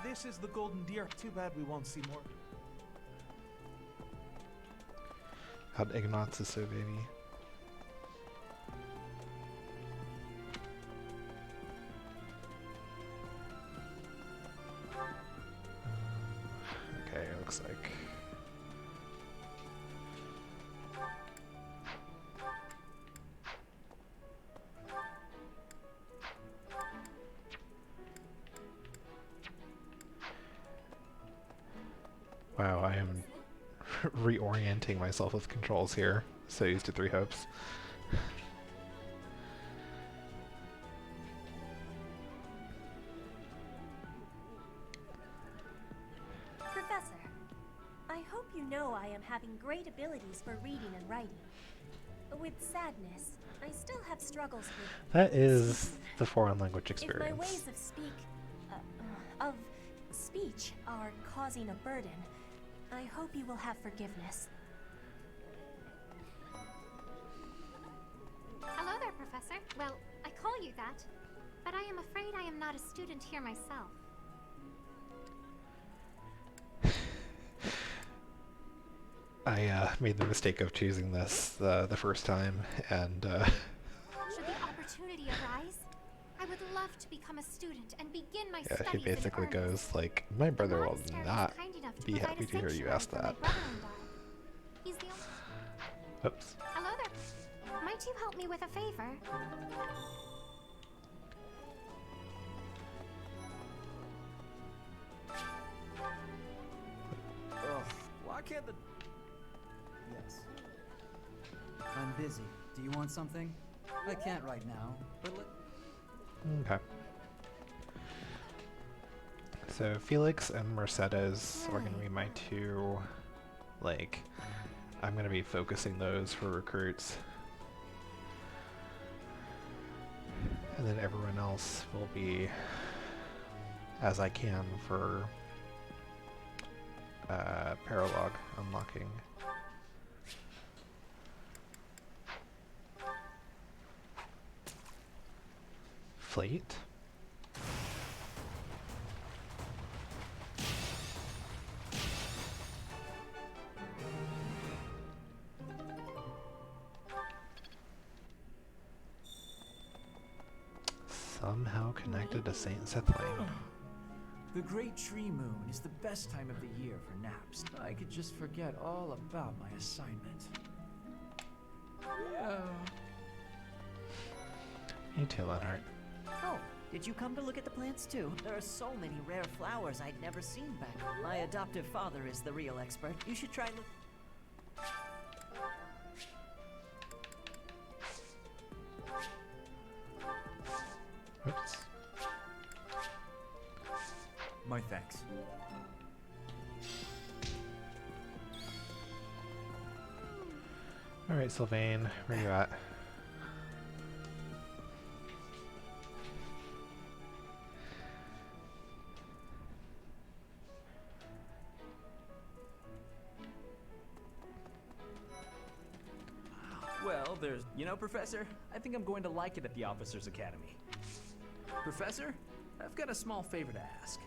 This is the golden deer. Too bad we won't see more. God, Ignatz is so baby. Okay, looks like... Wow, I am reorienting myself with controls here. So used to Three Hopes. Professor, I hope you know I am having great abilities for reading and writing. With sadness, I still have struggles with... That is the foreign language If experience. my ways of speech are causing a burden, I hope you will have forgiveness. Hello there, Professor. Well, I call you that, but I am afraid I am not a student here myself. I made the mistake of choosing this the first time, and Should the opportunity arise, I would love to become a student and begin my yeah, studies she in basically earnest. goes like, "My brother will Monastery was not kind enough to be provide happy a to hear you sanctuary ask for my that." brother and I. He's the only... Oops. Hello there. Might you help me with a favor? Ugh, why can't the... Yes. I'm busy. Do you want something? I can't right now, but Okay. So Felix and Mercedes are going to be my two, like, I'm going to be focusing those for recruits. And then everyone else will be as I can for Prologue unlocking. Fleet? Somehow connected to St. Seth Lane. The Great Tree Moon is the best time of the year for naps. I could just forget all about my assignment. Yeah. You too, Leonard. Oh, did you come to look at the plants too? There are so many rare flowers I'd never seen back. My adoptive father is the real expert. You should try look. Oops. My thanks. Alright, Sylvain, where you at? Well, there's... You know, Professor, I think I'm going to like it at the Officers Academy. Professor, I've got a small favor to ask.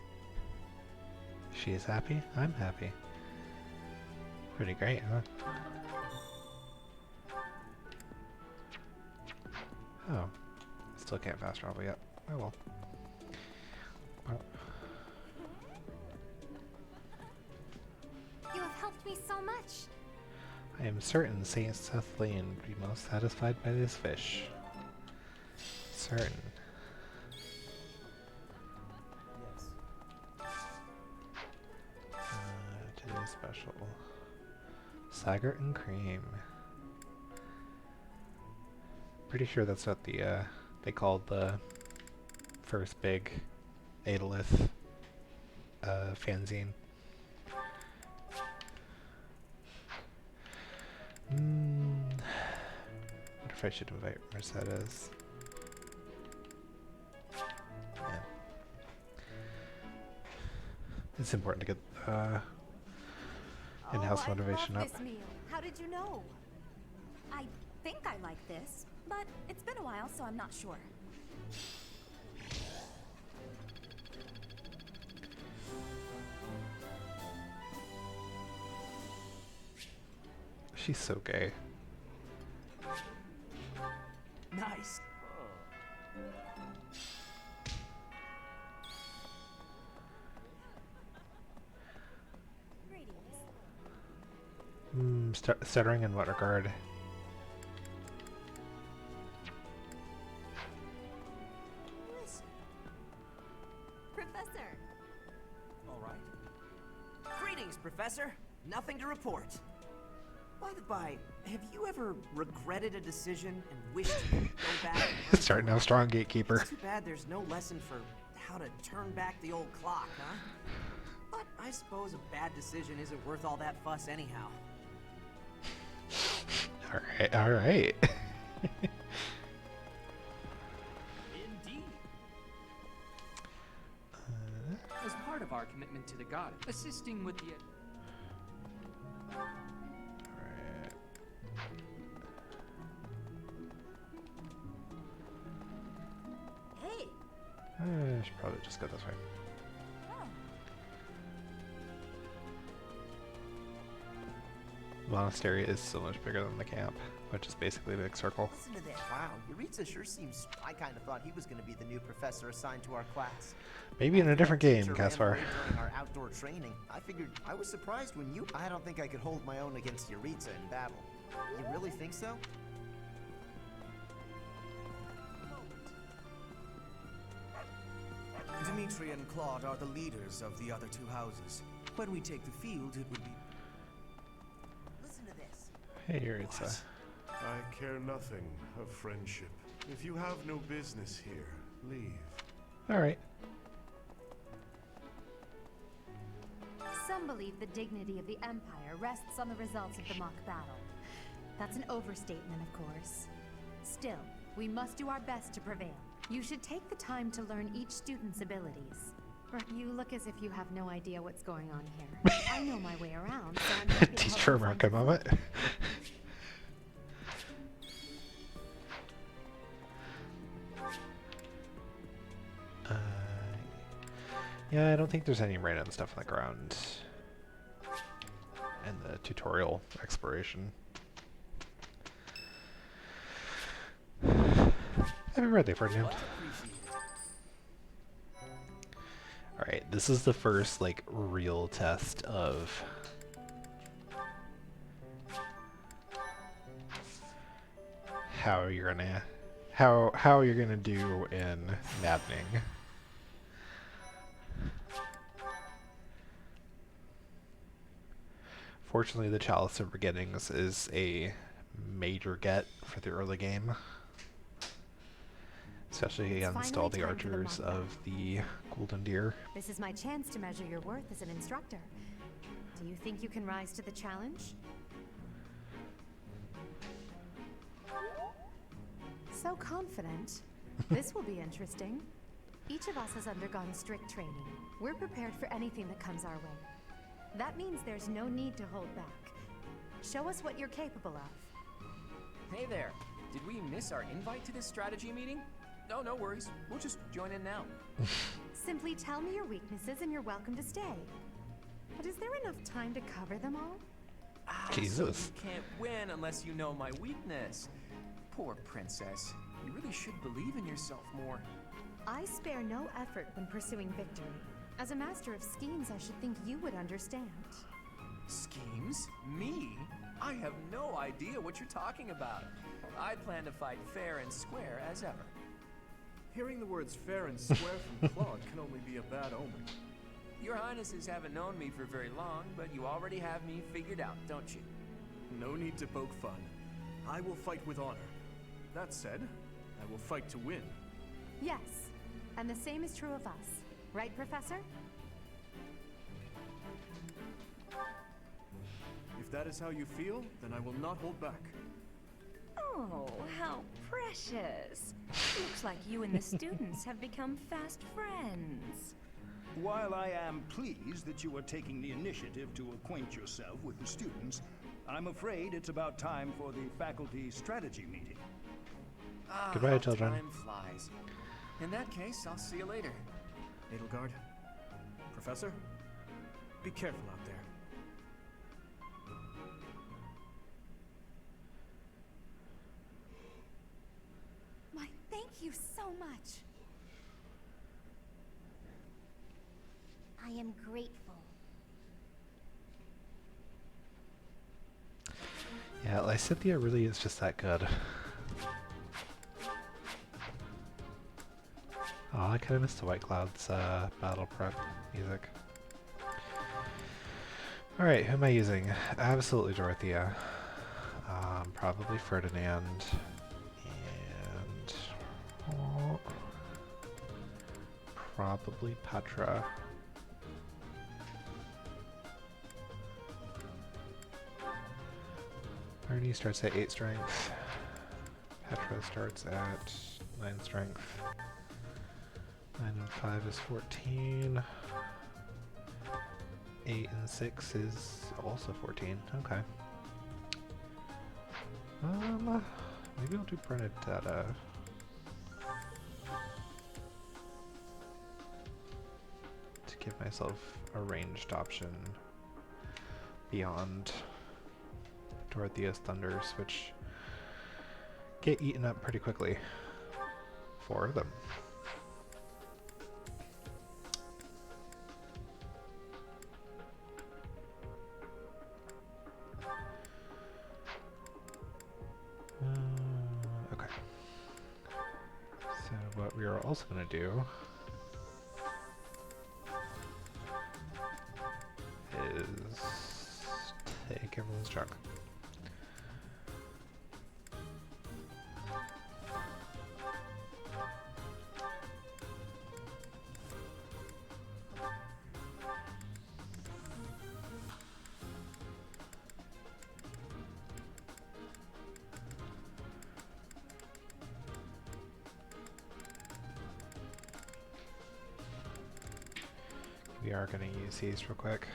She is happy, I'm happy. Pretty great, huh? Oh. Still can't fast travel yet. Oh well. You have helped me so much. I am certain St. Seth Lane would be most satisfied by this fish. Certain. Today's special. Saggart and cream. Pretty sure that's what the they called the first big Adolith fanzine. Wonder if I should invite Mercedes. Yeah. It's important to get in-house motivation I up. love this meal. How did you know? I think I like this, but it's been a while, so I'm not sure. She's so gay. Nice. Stuttering in what regard? Professor! All right. Greetings, Professor. Nothing to report. By the by, have you ever regretted a decision and wished you could go back? Starting out strong, Gatekeeper. It's too bad there's no lesson for how to turn back the old clock, huh? But I suppose a bad decision isn't worth all that fuss anyhow. Alright, alright. Indeed. As part of our commitment to the god, assisting with the... Hey! I should probably just go this way. Monastery is so much bigger than the camp, which is basically a big circle. Listen to this. Wow, Yuritsa sure seems... I kind of thought he was going to be the new professor assigned to our class. Maybe in a different game, Teacher ran Caspar. away during our outdoor training. I figured... I was surprised when you... I don't think I could hold my own against Yuritsa in battle. You really think so? Dimitri and Claude are the leaders of the other two houses. When we take the field, it would be... Listen to this. Hey, Yuritsa. I care nothing of friendship. If you have no business here, leave. Alright. Some believe the dignity of the Empire rests on the results of the mock battle. That's an overstatement, of course. Still, we must do our best to prevail. You should take the time to learn each student's abilities. You look as if you have no idea what's going on here. I know my way around, so I'm happy to Just help for a you find market moment. Yeah, I don't think there's any random stuff on the ground in the tutorial exploration. Happy birthday, Ferdinand. Alright, this is the first, like, real test of how you're gonna do in maddening. Fortunately, the Chalice of Beginnings is a major get for the early game, especially against all the archers of the Golden Deer. This is my chance to measure your worth as an instructor. Do you think you can rise to the challenge? So confident. This will be interesting. Each of us has undergone strict training. We're prepared for anything that comes our way. That means there's no need to hold back. Show us what you're capable of. Hey there. Did we miss our invite to this strategy meeting? No, no worries. We'll just join in now. Simply tell me your weaknesses and you're welcome to stay. But is there enough time to cover them all? Jesus. So you can't win unless you know my weakness. Poor princess. You really should believe in yourself more. I spare no effort when pursuing victory. As a master of schemes, I should think you would understand. Schemes? Me? I have no idea what you're talking about. I plan to fight fair and square as ever. Hearing the words fair and square from Claude can only be a bad omen. Your Highnesses haven't known me for very long, but you already have me figured out, don't you? No need to poke fun. I will fight with honor. That said, I will fight to win. Yes, and the same is true of us. Right, Professor? If that is how you feel, then I will not hold back. Oh, how precious. Looks like you and the students have become fast friends. While I am pleased that you are taking the initiative to acquaint yourself with the students, I'm afraid it's about time for the faculty strategy meeting. Goodbye, how children. Time flies. In that case, I'll see you later. Edelgard, Professor, be careful out there. My thank you so much. I am grateful. Yeah, Lysithea really is just that good. Oh, I kind of missed the White Cloud's battle prep music. Alright, who am I using? Absolutely Dorothea. Probably Ferdinand and probably Petra. Bernie starts at 8 strength. Petra starts at 9 strength. 9 and 5 is 14. 8 and 6 is also 14. Okay. Maybe I'll do Bernadetta. To give myself a ranged option beyond Dorothea's Thunders, which get eaten up pretty quickly. 4 of them. Okay. So what we are also going to do is take everyone's junk. We are going to use these real quick.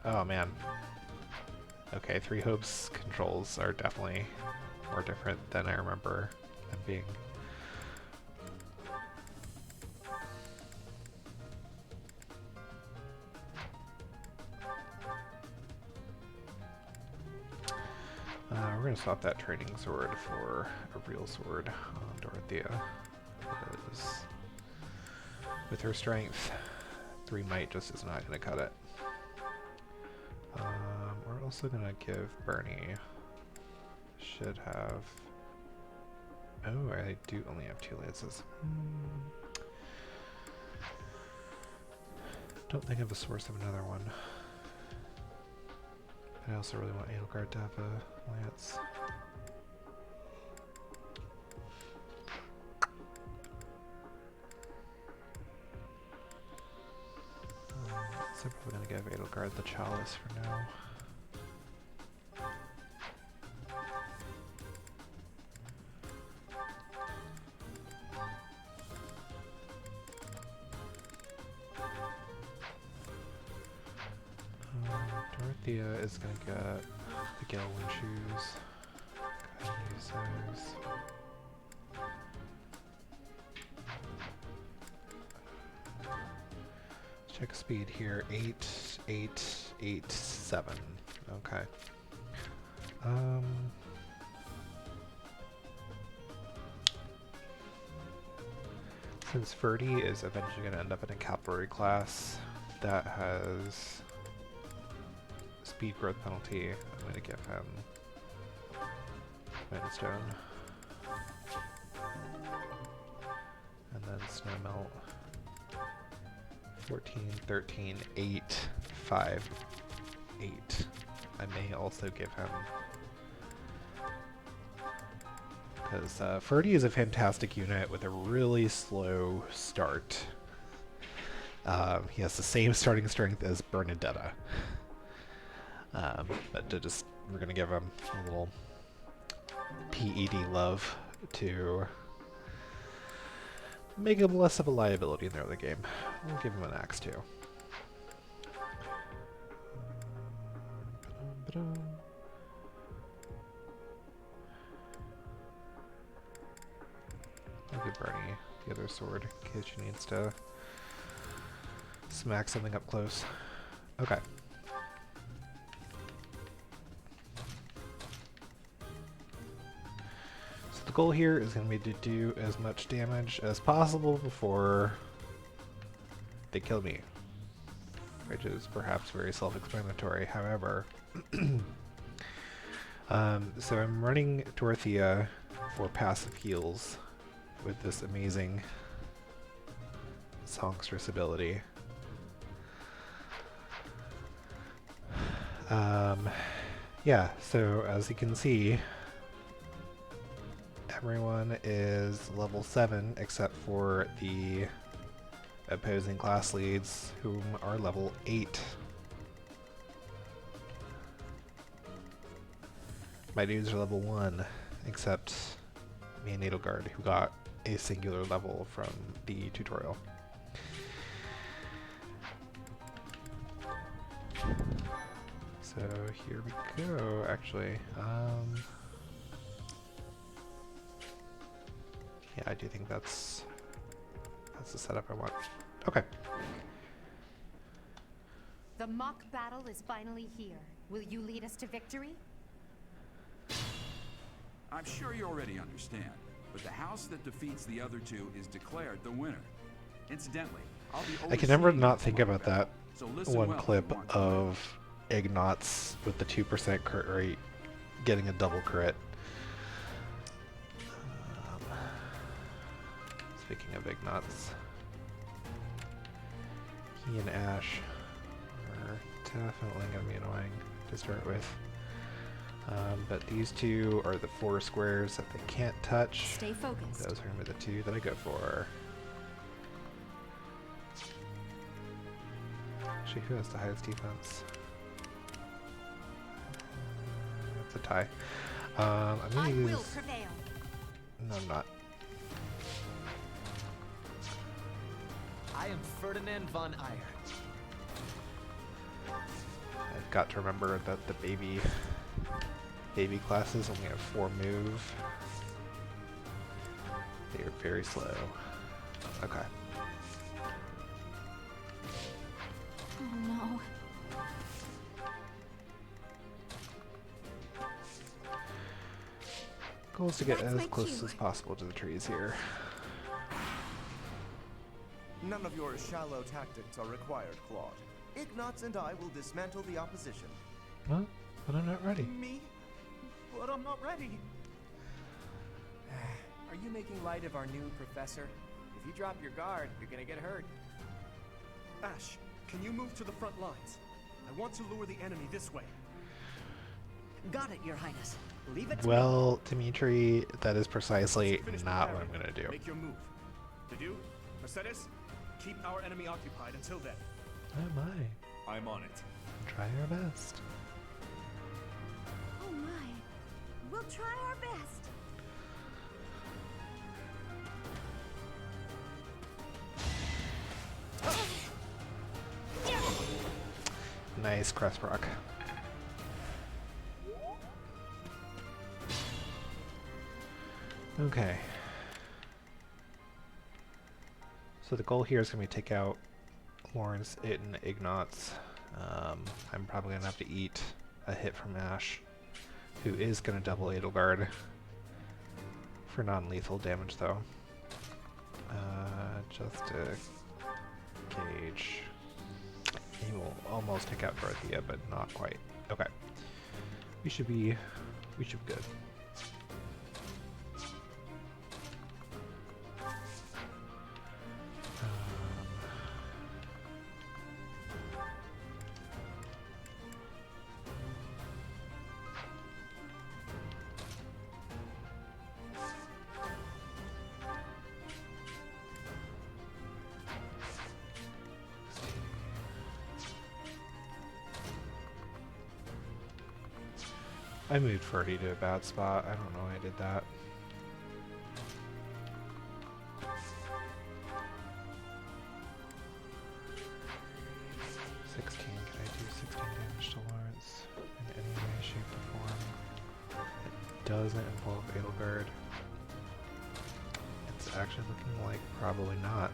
Oh man. Okay, Three Hopes controls are definitely more different than I remember them being. We're going to swap that training sword for a real sword on Dorothea. Because with her strength, 3 might just is not going to cut it. We're also going to give Bernie, should have, oh, I do only have 2 lances. Don't think I have a source of another one. I also really want Edelgard to have a lance. So I'm probably going to give Edelgard the chalice for now. Dorothea is going to get the Gilwyn shoes. Go ahead and use those. Check speed here, 8, 8, 8, 7. Okay. Since Ferdy is eventually going to end up in a cavalry class that has speed growth penalty, I'm going to give him Mana Stone. And then Snow Melt. 14, 13, 8, 5, 8. I may also give him, because Ferdy is a fantastic unit with a really slow start. He has the same starting strength as Bernadetta. But we're going to give him a little PED love to make him less of a liability in the early game. We'll give him an axe too. I'll give Bernie the other sword in case she needs to smack something up close. Okay. So the goal here is going to be to do as much damage as possible before they kill me, which is perhaps very self-explanatory. However, so I'm running Dorothea for passive heals with this amazing songstress ability. Yeah, so as you can see, everyone is level 7 except for the opposing class leads, whom are level 8. My dudes are level 1, except me and Edelgard, who got a singular level from the tutorial. So here we go, actually. Yeah, I do think that's the setup I want. Okay. The mock battle is finally here. Will you lead us to victory? I'm sure you already understand, but the house that defeats the other two is declared the winner. Incidentally, I'll be I can never overseeing not this think mock about battle, that so listen one well if clip you want to of Ignatz with the 2% crit rate getting a double crit. Speaking of Ignatz, he and Ash are definitely going to be annoying to start with. But these two are the 4 squares that they can't touch. Stay focused. Those are going to be the 2 that I go for. Actually, who has the highest defense? It's a tie. I'm going to use... prevail. No, I'm not. I am Ferdinand von Eyre. I've got to remember that the baby classes only have 4 move. They are very slow. Okay. Oh no. Goal is to get That's as my close cue. as possible to the trees here. None of your shallow tactics are required, Claude. Ignatz and I will dismantle the opposition. Well, but I'm not ready. Me? But I'm not ready. Are you making light of our new professor? If you drop your guard, you're gonna get hurt. Ash, can you move to the front lines? I want to lure the enemy this way. Got it, Your Highness. Leave it to Well, Dimitri, that is precisely Finish not what preparing. I'm going to do. Make your move. Did Mercedes, keep our enemy occupied until then. Oh my. I'm on it. Try our best. Oh my. We'll try our best. Nice crest rock. Okay. So the goal here is going to be take out Lawrence, It, and Ignatz. I'm probably going to have to eat a hit from Ash, who is going to double Edelgard for non-lethal damage though. Just to gauge. He will almost take out Dorothea, but not quite. Okay. We should be good. I moved Ferdy to a bad spot. I don't know why I did that. Can I do 16 damage to Lawrence in any way, shape, or form? It doesn't involve Edelgard. It's actually looking like probably not.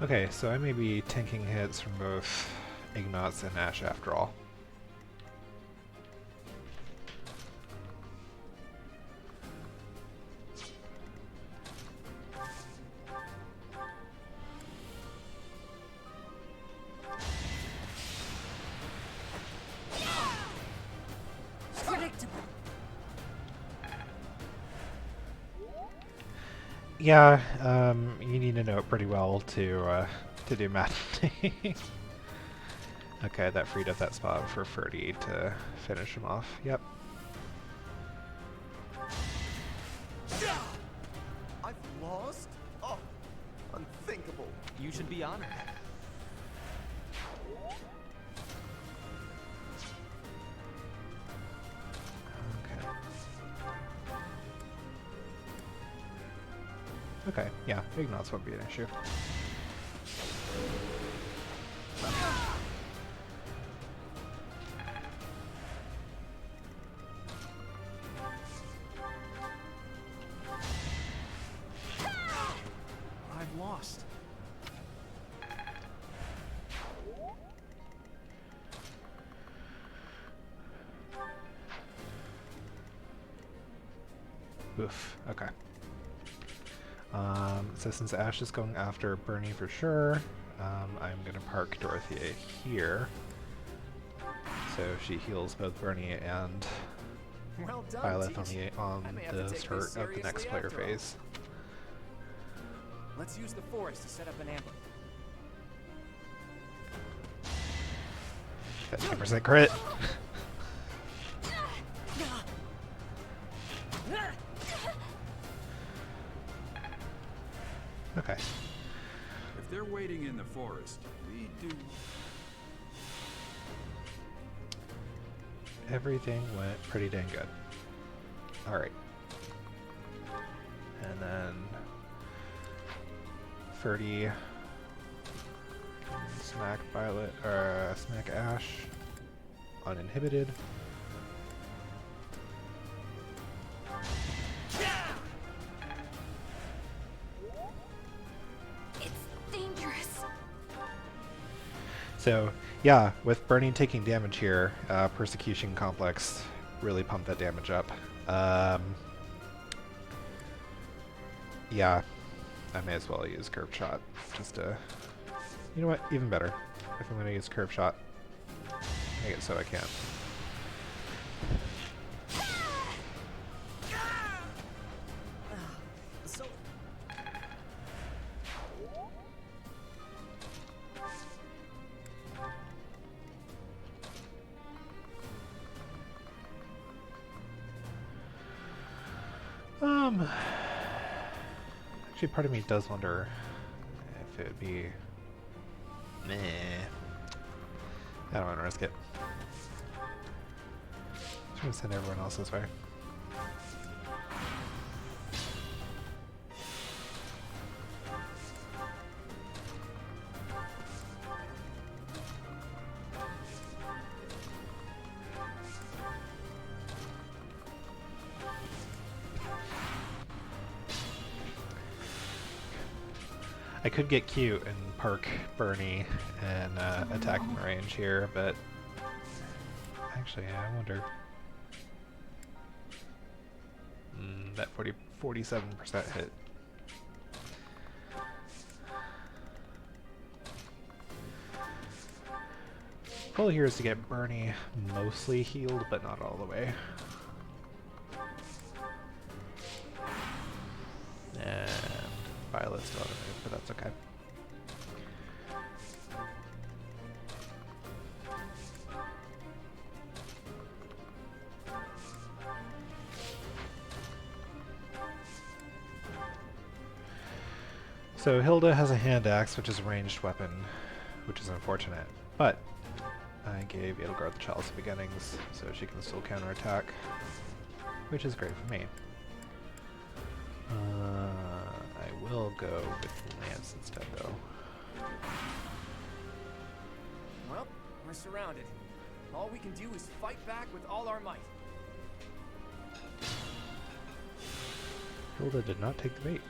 Okay, so I may be tanking hits from both Ignatz and Ash after all. Yeah, you need to know it pretty well to do math. Okay, that freed up that spot for Ferdy to finish him off. Yep. I've lost? Oh, unthinkable. You should be honored. Okay, yeah, Ignots won't be an issue. I've lost. Oof, okay. So since Ash is going after Bernie for sure, I'm gonna park Dorothea here. So she heals both Bernie and Well done, Violet Teach. on I may have to the take start this of the next seriously player after all. phase. Let's use the forest to set up an ambush. 50% crit. Okay. If they're waiting in the forest, we do. Everything went pretty dang good. Alright. And then Ferdy smack Violet, or smack Ash uninhibited. Dangerous. So yeah, with Burning taking damage here, Persecution Complex really pumped that damage up. Yeah, I may as well use Curve Shot just to, you know what, even better. If I'm going to use Curve Shot, make it so I can. Actually, part of me does wonder if it would be... Meh. I don't want to risk it. Just going to send everyone else this way. I could get cute and park Bernie and attack in range here, but actually, I wonder. That 47% hit. Goal here is to get Bernie mostly healed, but not all the way. And Violet's still out of move, but that's okay. So Hilda has a hand axe, which is a ranged weapon, which is unfortunate, but I gave Edelgard the Chalice of Beginnings, so she can still counterattack, which is great for me. I will go with Lance instead, though. Well, we're surrounded. All we can do is fight back with all our might. Hilda did not take the bait.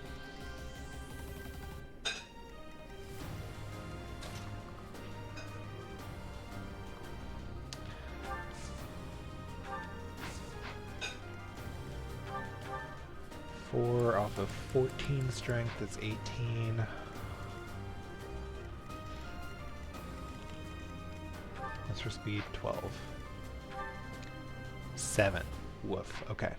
Off of 14 strength, that's 18. That's for speed, 12. 7. Woof, okay.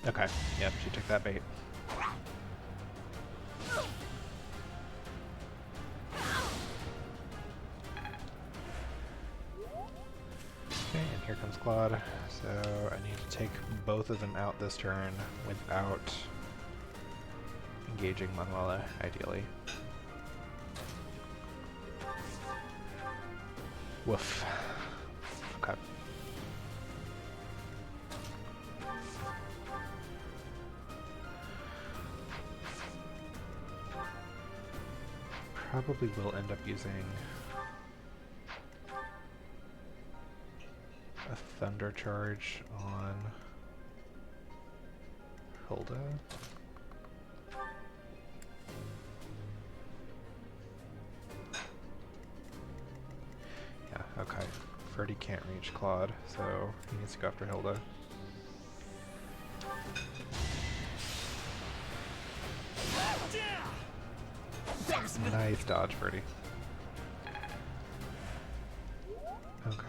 Okay, yep, she took that bait. Okay, and here comes Claude. So I need to take both of them out this turn without engaging Manuela, ideally. Woof. Okay. Probably will end up using a Thunder Charge on Hilda. Yeah, okay. Freddy can't reach Claude, so he needs to go after Hilda. Nice dodge, Freddy. Okay.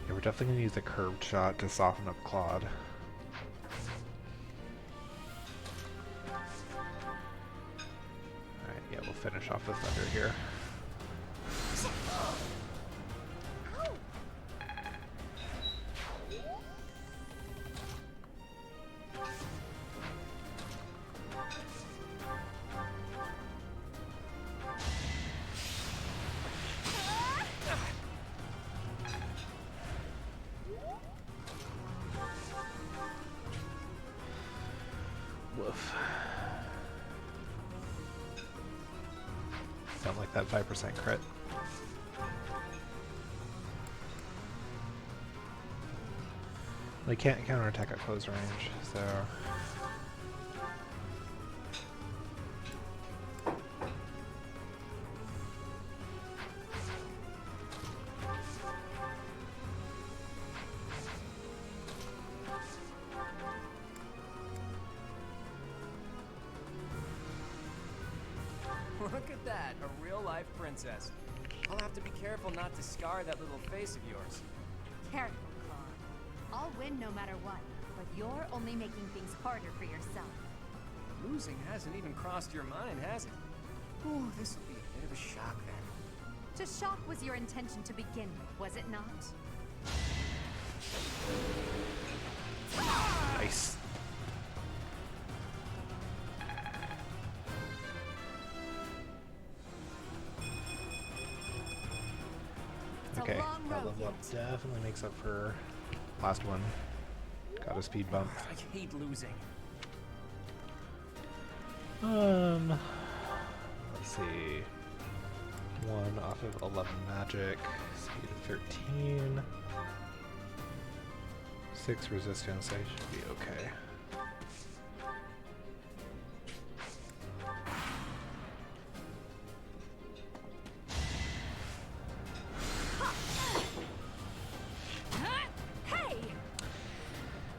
Yeah, we're definitely going to use a curved shot to soften up Claude. Alright, yeah, we'll finish off the Thunder here. Woof. Don't like that 5% crit. They can't counterattack at close range, so... Look at that, a real-life princess. I'll have to be careful not to scar that little face of yours. Careful, Claude. I'll win no matter what, but you're only making things harder for yourself. Losing hasn't even crossed your mind, has it? Ooh, this will be a bit of a shock then. To shock was your intention to begin with, was it not? Nice. Okay, that level up definitely makes up for last one. Got a speed bump. I hate losing. Let's see. 1 off of 11 magic, speed of 13. 6 resistance, I should be okay.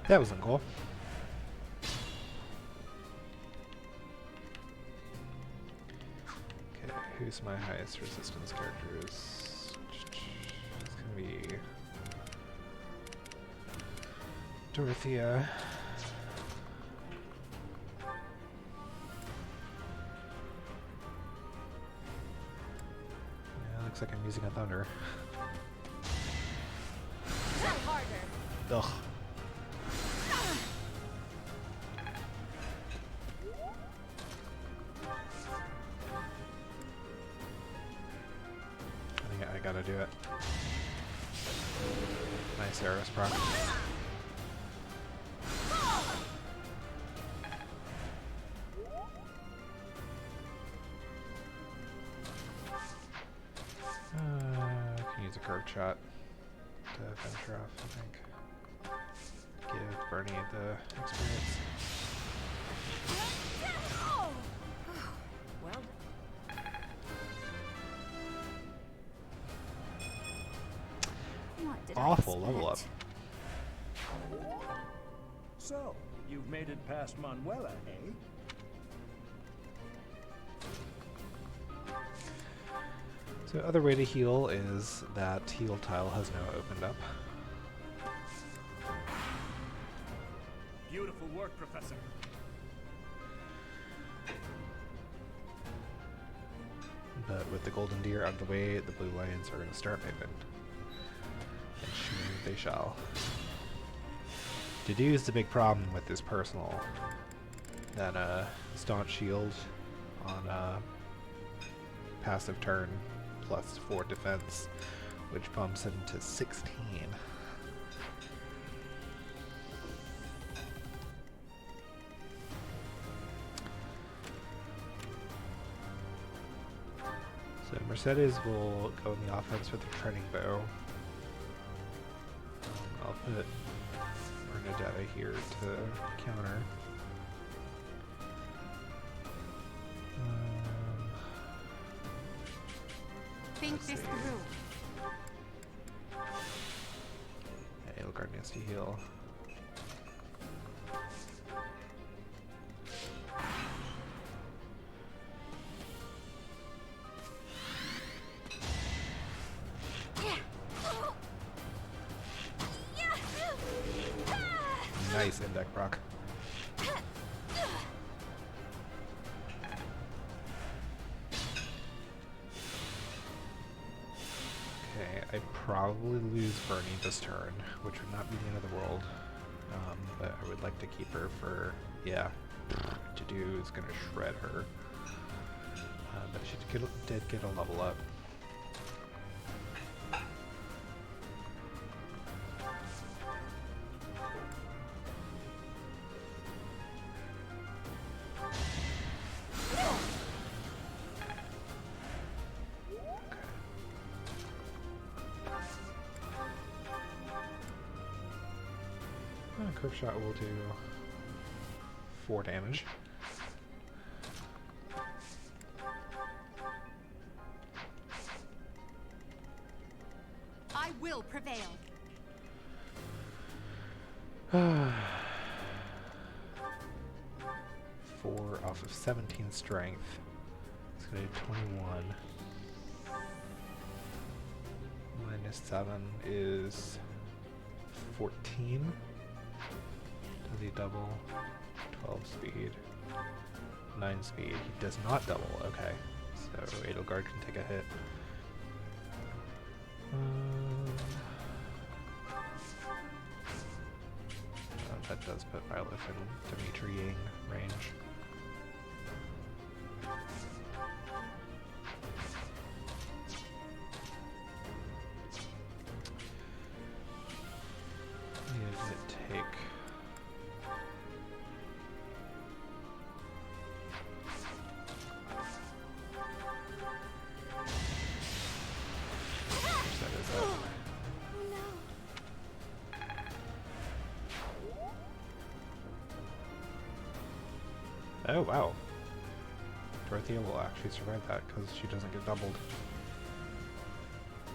That wasn't cool. Okay, who's my highest resistance characters? It's gonna be Dorothea. Yeah, looks like I'm using a Thunder. Ugh. I gotta do it. Nice Eris proc. I can use a curved shot to finish her off, I think. Give Bernie the experience. Well, awful level up. So, you've made it past Manuela, eh? So the other way to heal is that heal tile has now opened up. Beautiful work, Professor. But with the golden deer out of the way, the blue lions are going to start moving. And shooting they shall. To-do is the big problem with this personal. That staunch shield on passive turn plus 4 defense, which bumps him to 16. So Mercedes will go in the offense with her training bow. I'll put Bernadetta here to counter. Think this through. Yeah, Edelgard needs to heal. Nice index proc. Okay, I probably lose Bernie this turn, which would not be the end of the world. But I would like to keep her for, yeah, to-do is going to shred her. But she did get a level up. Curve shot will do 4 damage. I will prevail. 4 off of 17 strength. It's gonna do 21. Minus 7 is 14. Does he double? 12 speed. 9 speed. He does not double. Okay. So Edelgard can take a hit. That does put Byleth and Dimitri in range. What does it take? That is up. Oh wow. Dorothea will actually survive that because she doesn't get doubled.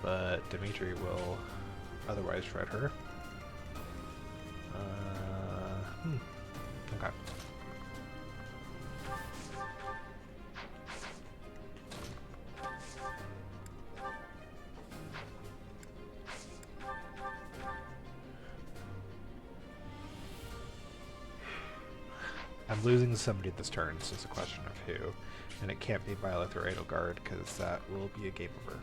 But Dimitri will otherwise shred her. Okay. I'm losing somebody this turn, so it's a question of who. And it can't be Byleth or Edelgard, because that will be a game over.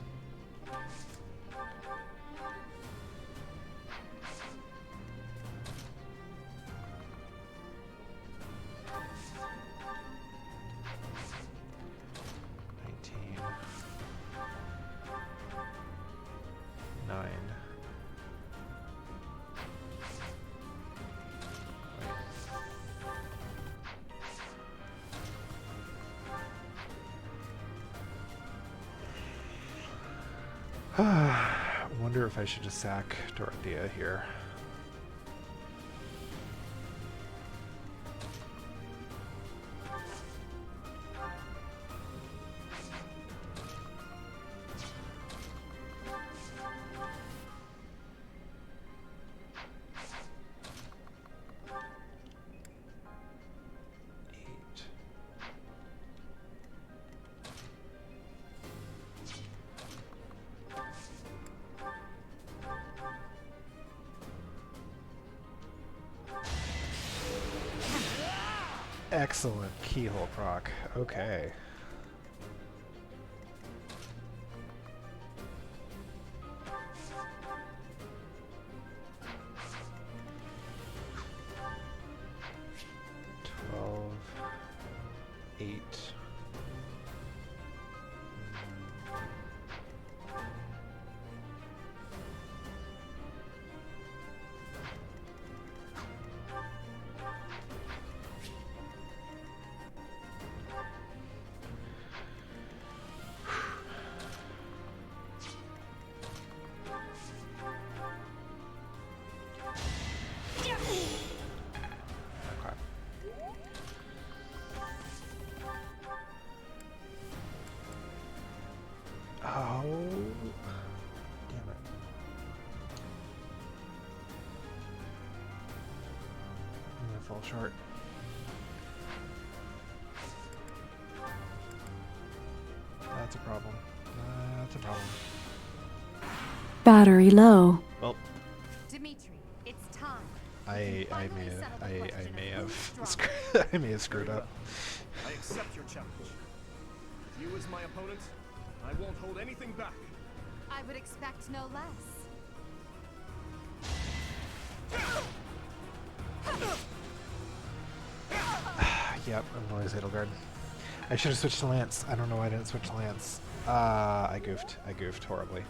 I wonder if I should just sack Dorothea here. Excellent keyhole proc. Okay. Oh, damn it. I'm gonna fall short. That's a problem. That's a problem. Battery low. Well, Dimitri, it's time. I may have screwed up. I accept your challenge. With you as my opponent, I won't hold anything back. I would expect no less. Yep, I'm always Edelgard. I should have switched to Lance. I don't know why I didn't switch to Lance. I goofed. I goofed horribly.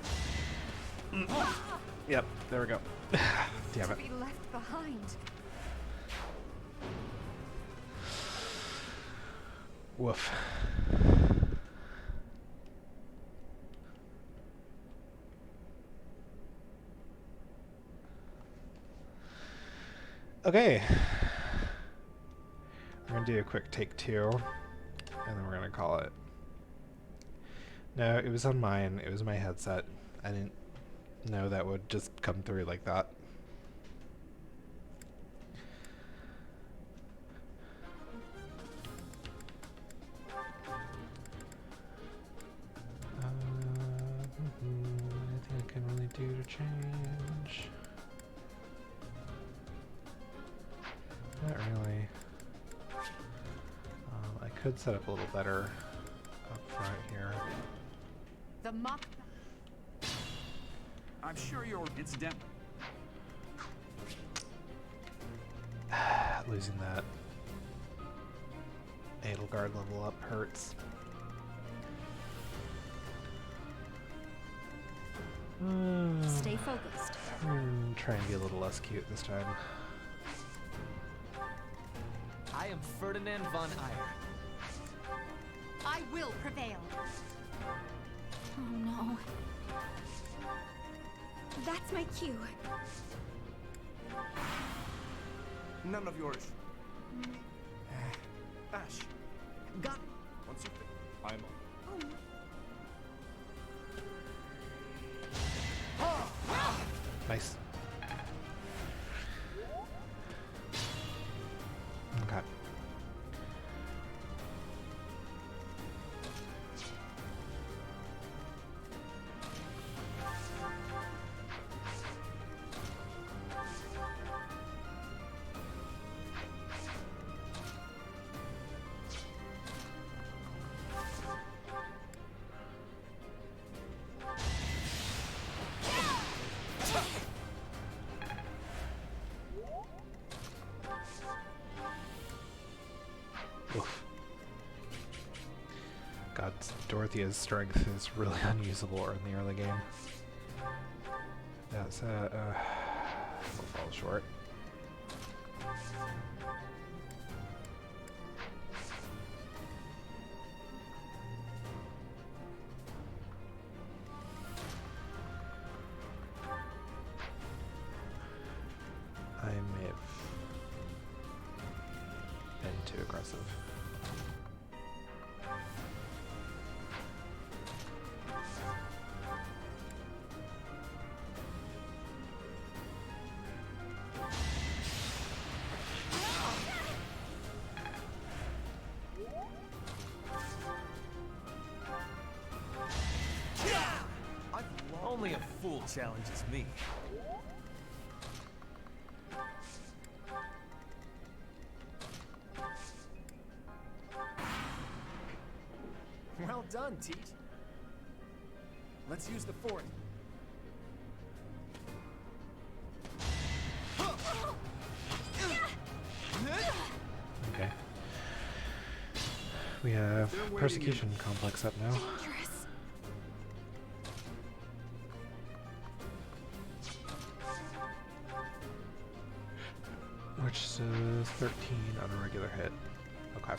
Yep, there we go. Damn it. To be left behind. Woof. Okay. We're gonna do a quick take two, and then we're gonna call it. No, it was on mine. It was my headset. I didn't know that would just come through like that. Anything I can really do to change? Not really. I could set up a little better up front here. The mock. I'm sure you're incidental. Losing that Edelgard level up hurts. Stay focused. Try and be a little less cute this time. I am Ferdinand von Eyre. I will prevail. Oh no. That's my cue. None of yours. Ash. Got. Once you. I'm on. Nice. Okay. Oof. God, Dorothea's strength is really unusable in the early game. That's we'll fall short. I may have been too aggressive. Only a fool challenges me. done, Teach. Let's use the fort. Okay. We have Persecution Complex up now. Which says 13 on a regular hit. Okay.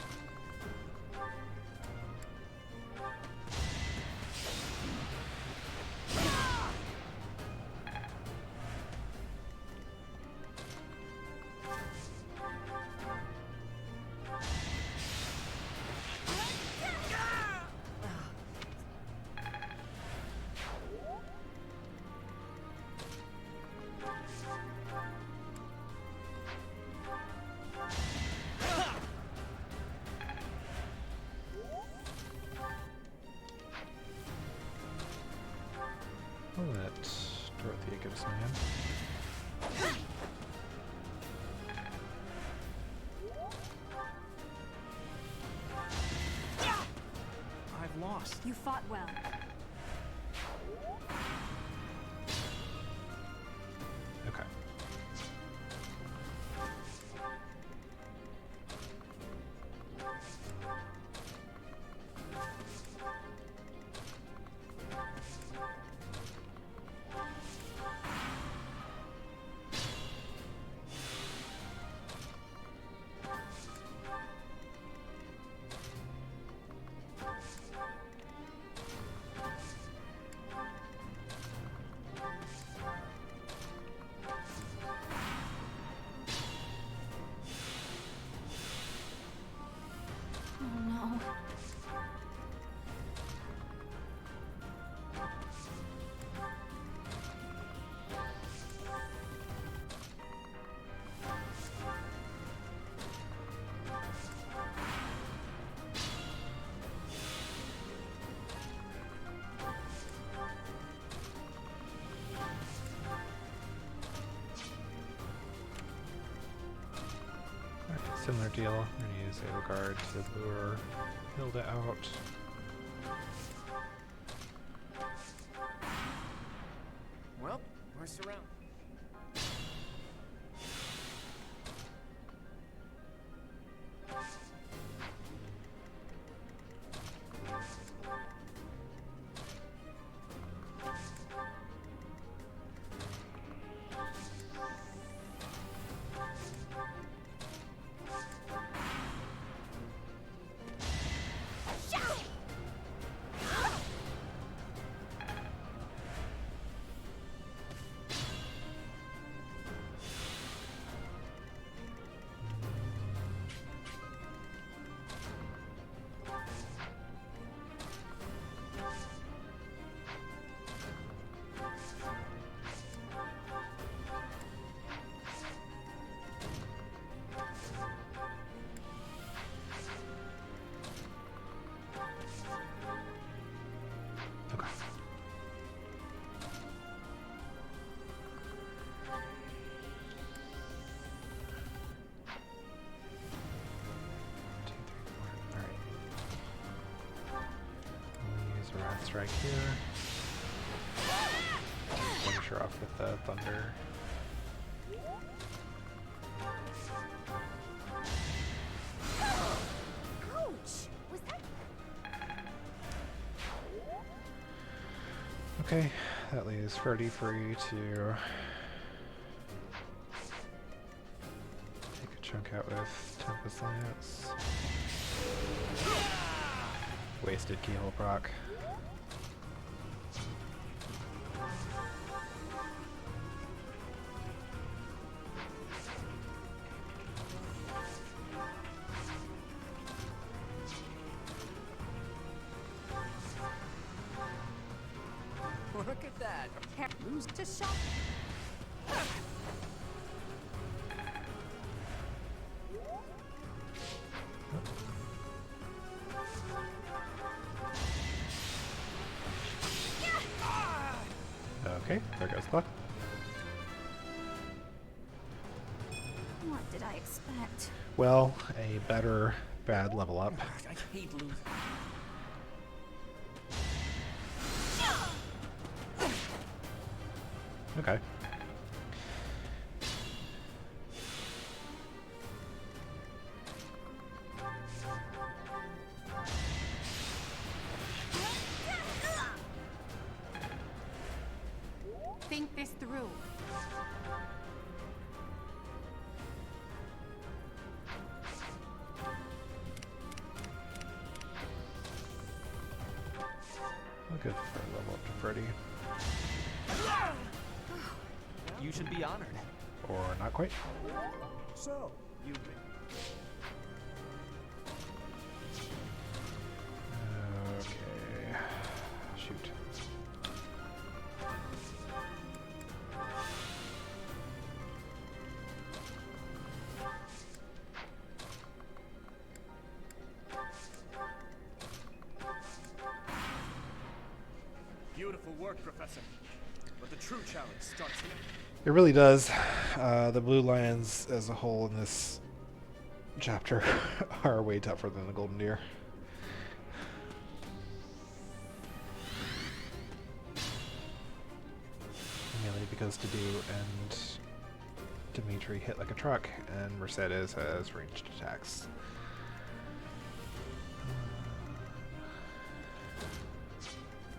I'll let Dorothea give us a hand. I've lost. You fought well. Okay. Oh no. Similar deal. I'm going to use a guard to lure Hilda out. Well, we're surrounded. Okay. We'll use a Wrath Strike here. Finish her off with the Thunder. Ouch! Was that... Okay, that leaves Ferdy free to take a chunk out with Tempest Lance. Wasted Keyhole proc. Look at that. Lose to shot. Okay, there goes the luck. What did I expect? Well, a better bad level up. I hate losing. Okay. Think this through. I'll go for a level up to Freddy. You should be honored. Or not quite. So, you win. Okay. Shoot. Beautiful work, Professor. But the true challenge starts here. It really does. The Blue Lions as a whole in this chapter are way tougher than the Golden Deer. Mainly because Tadu and Dimitri hit like a truck, and Mercedes has ranged attacks.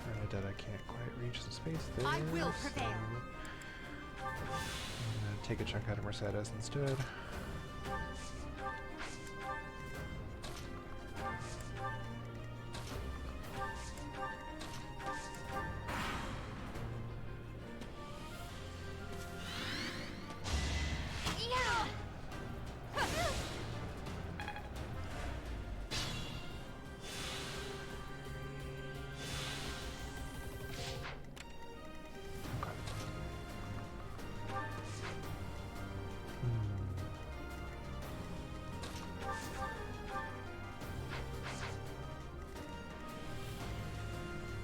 Bernadetta can't quite reach the space there. I will prevail. So I'm gonna take a chunk out of Mercedes instead.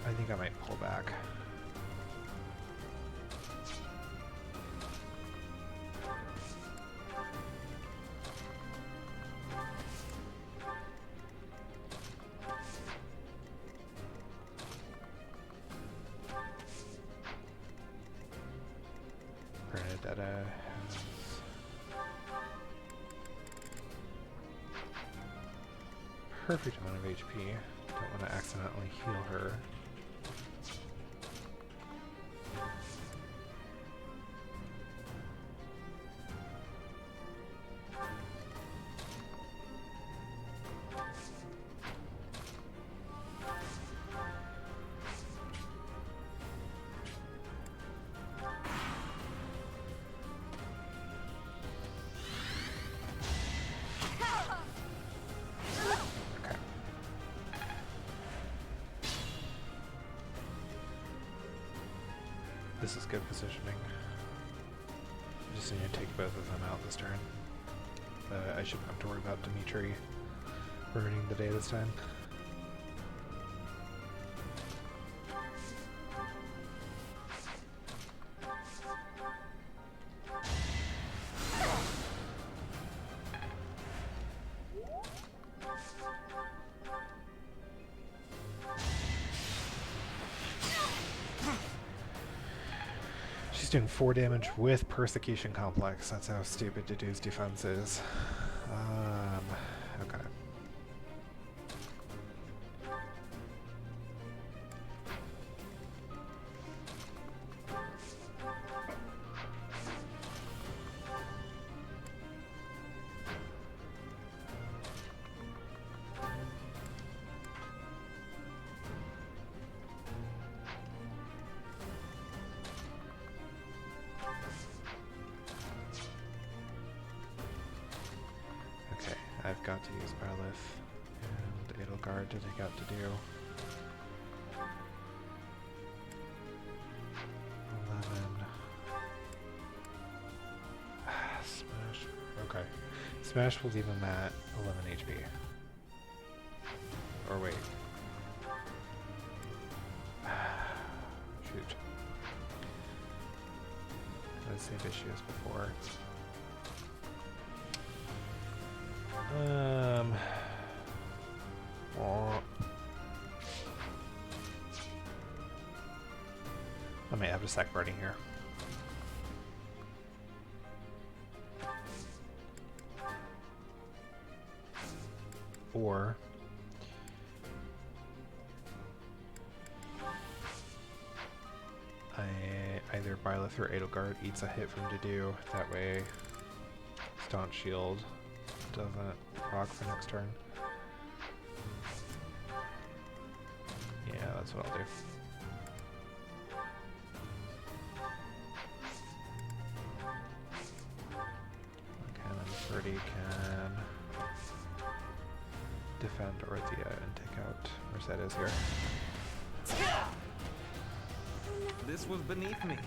I think I might pull back. Bernadetta has perfect amount of HP. Don't want to accidentally heal her. This is good positioning. Just need to take both of them out this turn. I shouldn't have to worry about Dimitri ruining the day this time. Doing 4 damage with Persecution Complex. That's how stupid Dadu's defense is. Okay. I've got to use Byleth and Edelgard to take out Tadu. 11. Smash. Okay. Smash will leave him at 11 HP. Or wait. Shoot. Let's save issues before. I may have to sack burning here. Or I either Byleth or Edelgard eats a hit from Dedue. That way, Staunch Shield doesn't proc for next turn. Yeah, that's what I'll do. Okay, and then Freddy can defend Orthia and take out Mercedes here. This was beneath me.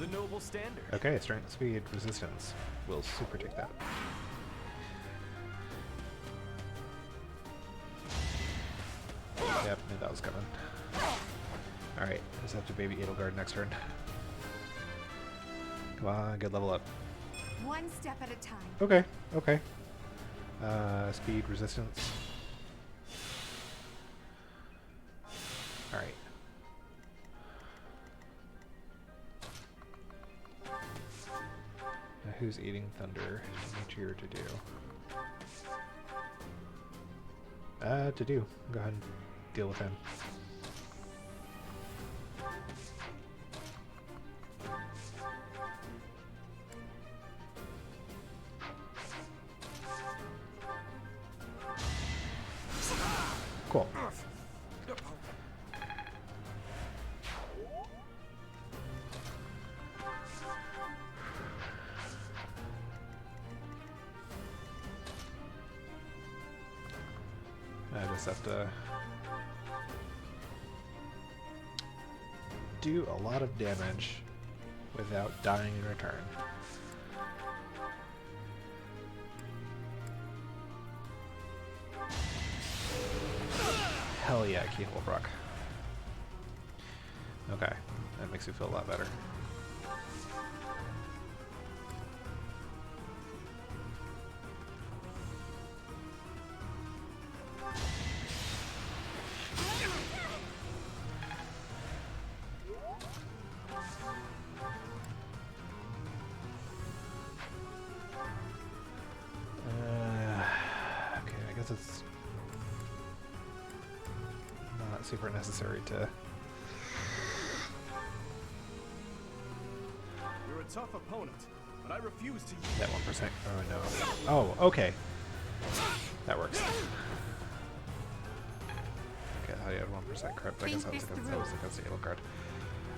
The noble standard. Okay, strength, speed, resistance. We'll super take that. Yep, knew that was coming. Alright, just have to baby Edelgard next turn. Come on, good level up. One step at a time. Okay, okay. Speed, resistance. Alright. Now who's eating thunder? Nature to do. To do. Go ahead and deal with him. Cool. I just have to do a lot of damage without dying in return. Hell yeah, Keyhole proc. Okay, that makes me feel a lot better. Okay, I guess it's not super necessary to. You're a tough opponent, but I refuse to use That 1%. Oh no. Oh, okay. That works. Okay, how do you have 1% crit? I guess that was against the Edelgard.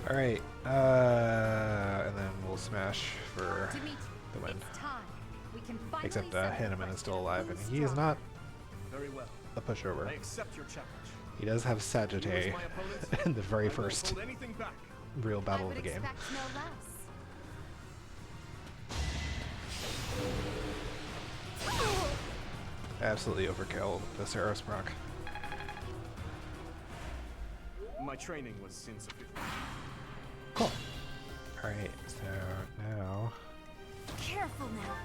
Alright, and then we'll smash for the win. Except Hanneman is still alive, and he is not very well. a pushover. I accept your challenge. He does have Sagittae in the very first Hold anything back. real battle of the game. Absolutely overkill the Saros proc. My training was insufficient. Cool. Alright, so now Careful now.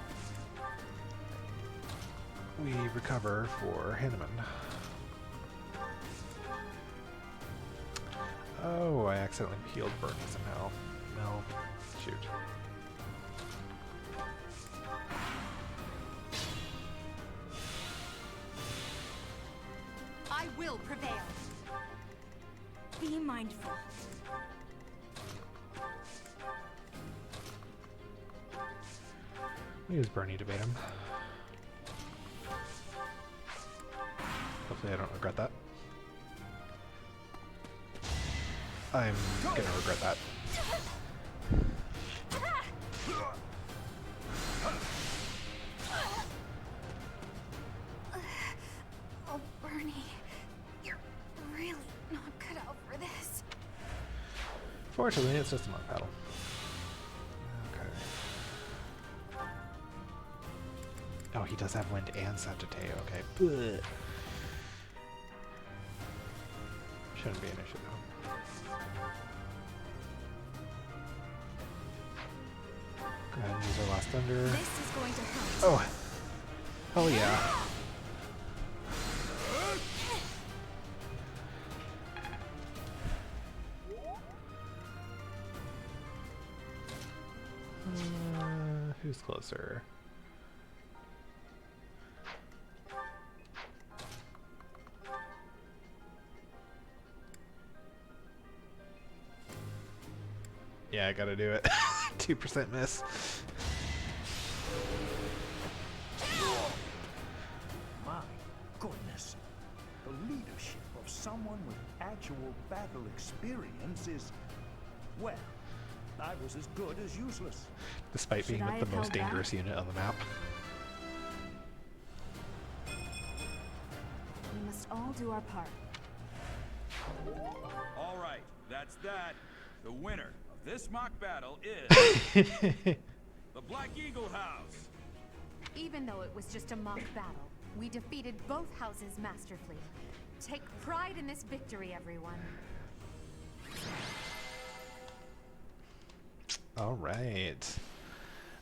we recover for Hanneman. Oh, I accidentally healed Bernie somehow. No. Shoot. I will prevail. Be mindful. We use Bernie to bait him. Hopefully I don't regret that. I'm gonna regret that. Oh, Bernie. You're really not cut out for this. Fortunately, it's just a monk battle. Okay. Oh, he does have Wind and Sagittae. Okay. Blech. Shouldn't be an issue though. Go ahead and use our last thunder. This is going to help. Oh, hell yeah. Who's closer? Yeah, I gotta do it. 2% miss. My goodness. The leadership of someone with actual battle experience is, well, I was as good as useless. Despite being Should I the have most held dangerous unit on the map. We must all do our part. All right, that's that. The winner of this mock battle is the Black Eagle House. Even though it was just a mock battle, we defeated both houses masterfully. Take pride in this victory, everyone. All right.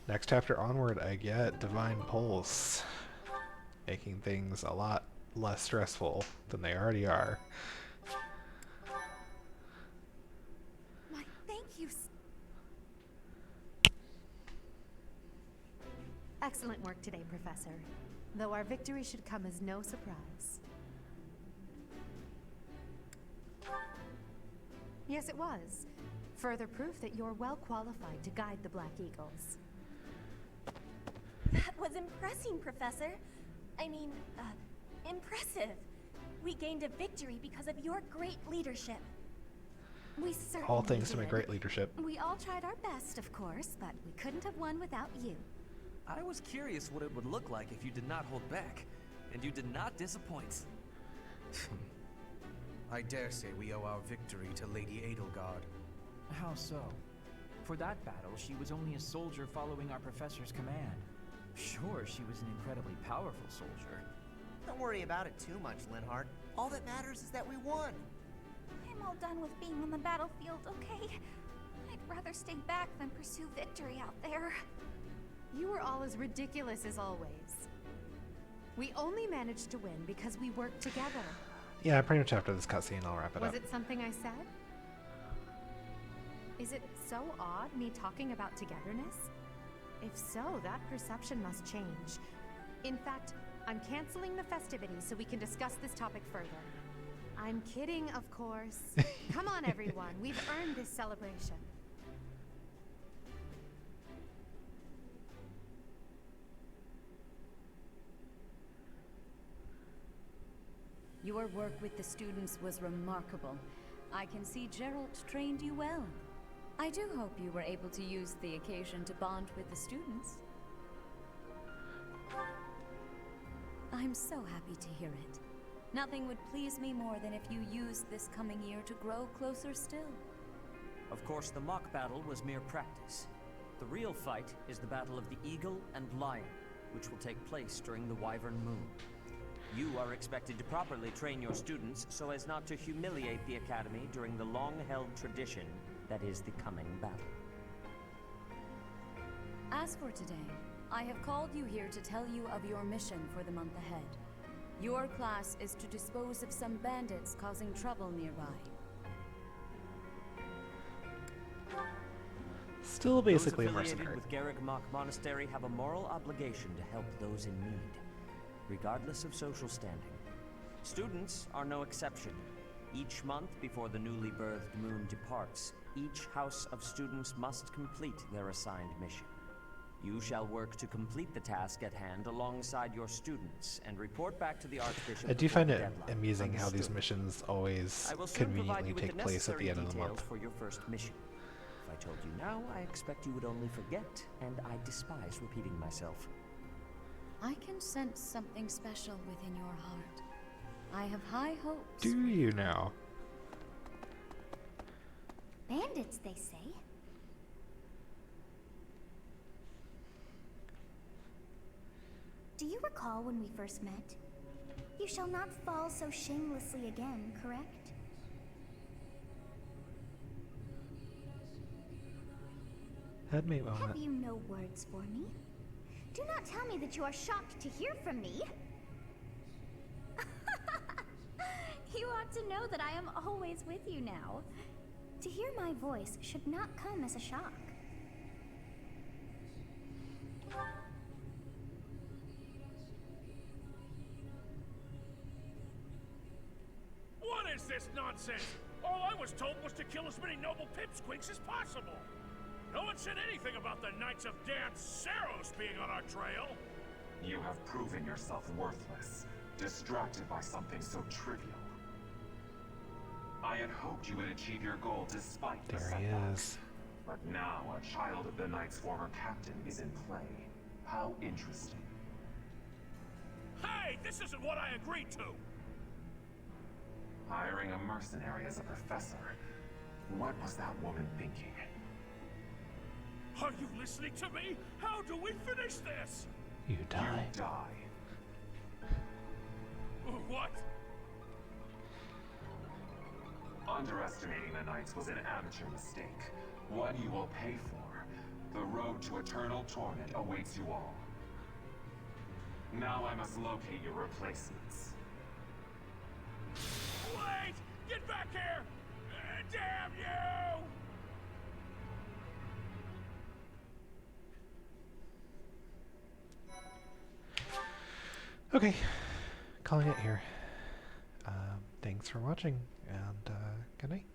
Next chapter onward, I get Divine Pulse, making things a lot less stressful than they already are. My thank you. Excellent work today, Professor. Though our victory should come as no surprise. Yes, it was. Further proof that you're well qualified to guide the Black Eagles. That was impressive, Professor. I mean, impressive. We gained a victory because of your great leadership. We certainly All thanks to my did. great leadership. We all tried our best, of course, but we couldn't have won without you. I was curious what it would look like if you did not hold back, and you did not disappoint. I dare say we owe our victory to Lady Edelgard. How so? For that battle, she was only a soldier following our professor's command. Sure, she was an incredibly powerful soldier. Don't worry about it too much, Linhart. All that matters is that we won. I'm all done with being on the battlefield, okay? I'd rather stay back than pursue victory out there. You were all as ridiculous as always. We only managed to win because we worked together. Yeah, pretty much after this cutscene, I'll wrap it up. Was it something I said? Is it so odd, me talking about togetherness? If so, that perception must change. In fact, I'm canceling the festivities so we can discuss this topic further. I'm kidding, of course. Come on, everyone. We've earned this celebration. Your work with the students was remarkable. I can see Geralt trained you well. I do hope you were able to use the occasion to bond with the students. I'm so happy to hear it. Nothing would please me more than if you used this coming year to grow closer still. Of course, the mock battle was mere practice. The real fight is the battle of the Eagle and Lion, which will take place during the Wyvern Moon. You are expected to properly train your students so as not to humiliate the Academy during the long-held tradition that is the coming battle. As for today, I have called you here to tell you of your mission for the month ahead. Your class is to dispose of some bandits causing trouble nearby. Still basically a those affiliated mercenary. with Garreg Monastery have a moral obligation to help those in need, regardless of social standing. Students are no exception. Each month before the newly birthed moon departs, each house of students must complete their assigned mission. You shall work to complete the task at hand alongside your students and report back to the Archbishop. I do before find the it deadline. amusing how these Understood. missions always I will soon provide conveniently you with take the place at the necessary end of the details month. for your first mission. If I told you now, I expect you would only forget, and I despise repeating myself. I can sense something special within your heart. I have high hopes. Do you now? Bandits, they say. Do you recall when we first met? You shall not fall so shamelessly again, correct? Headmate Have moment. you no words for me? Do not tell me that you are shocked to hear from me. You ought to know that I am always with you now. To hear my voice should not come as a shock. What is this nonsense? All I was told was to kill as many noble pipsqueaks as possible. No one said anything about the Knights of Dan Saros being on our trail. You have proven yourself worthless, distracted by something so trivial. I had hoped you would achieve your goal despite the setback. There he is. But now a child of the Knight's former captain is in play. How interesting. Hey, this isn't what I agreed to! Hiring a mercenary as a professor. What was that woman thinking? Are you listening to me? How do we finish this? You die. You die. What? Underestimating the Knights was an amateur mistake. One you will pay for. The road to eternal torment awaits you all. Now I must locate your replacements. Wait! Get back here! Damn you! Okay, calling it here. Thanks for watching, and good night.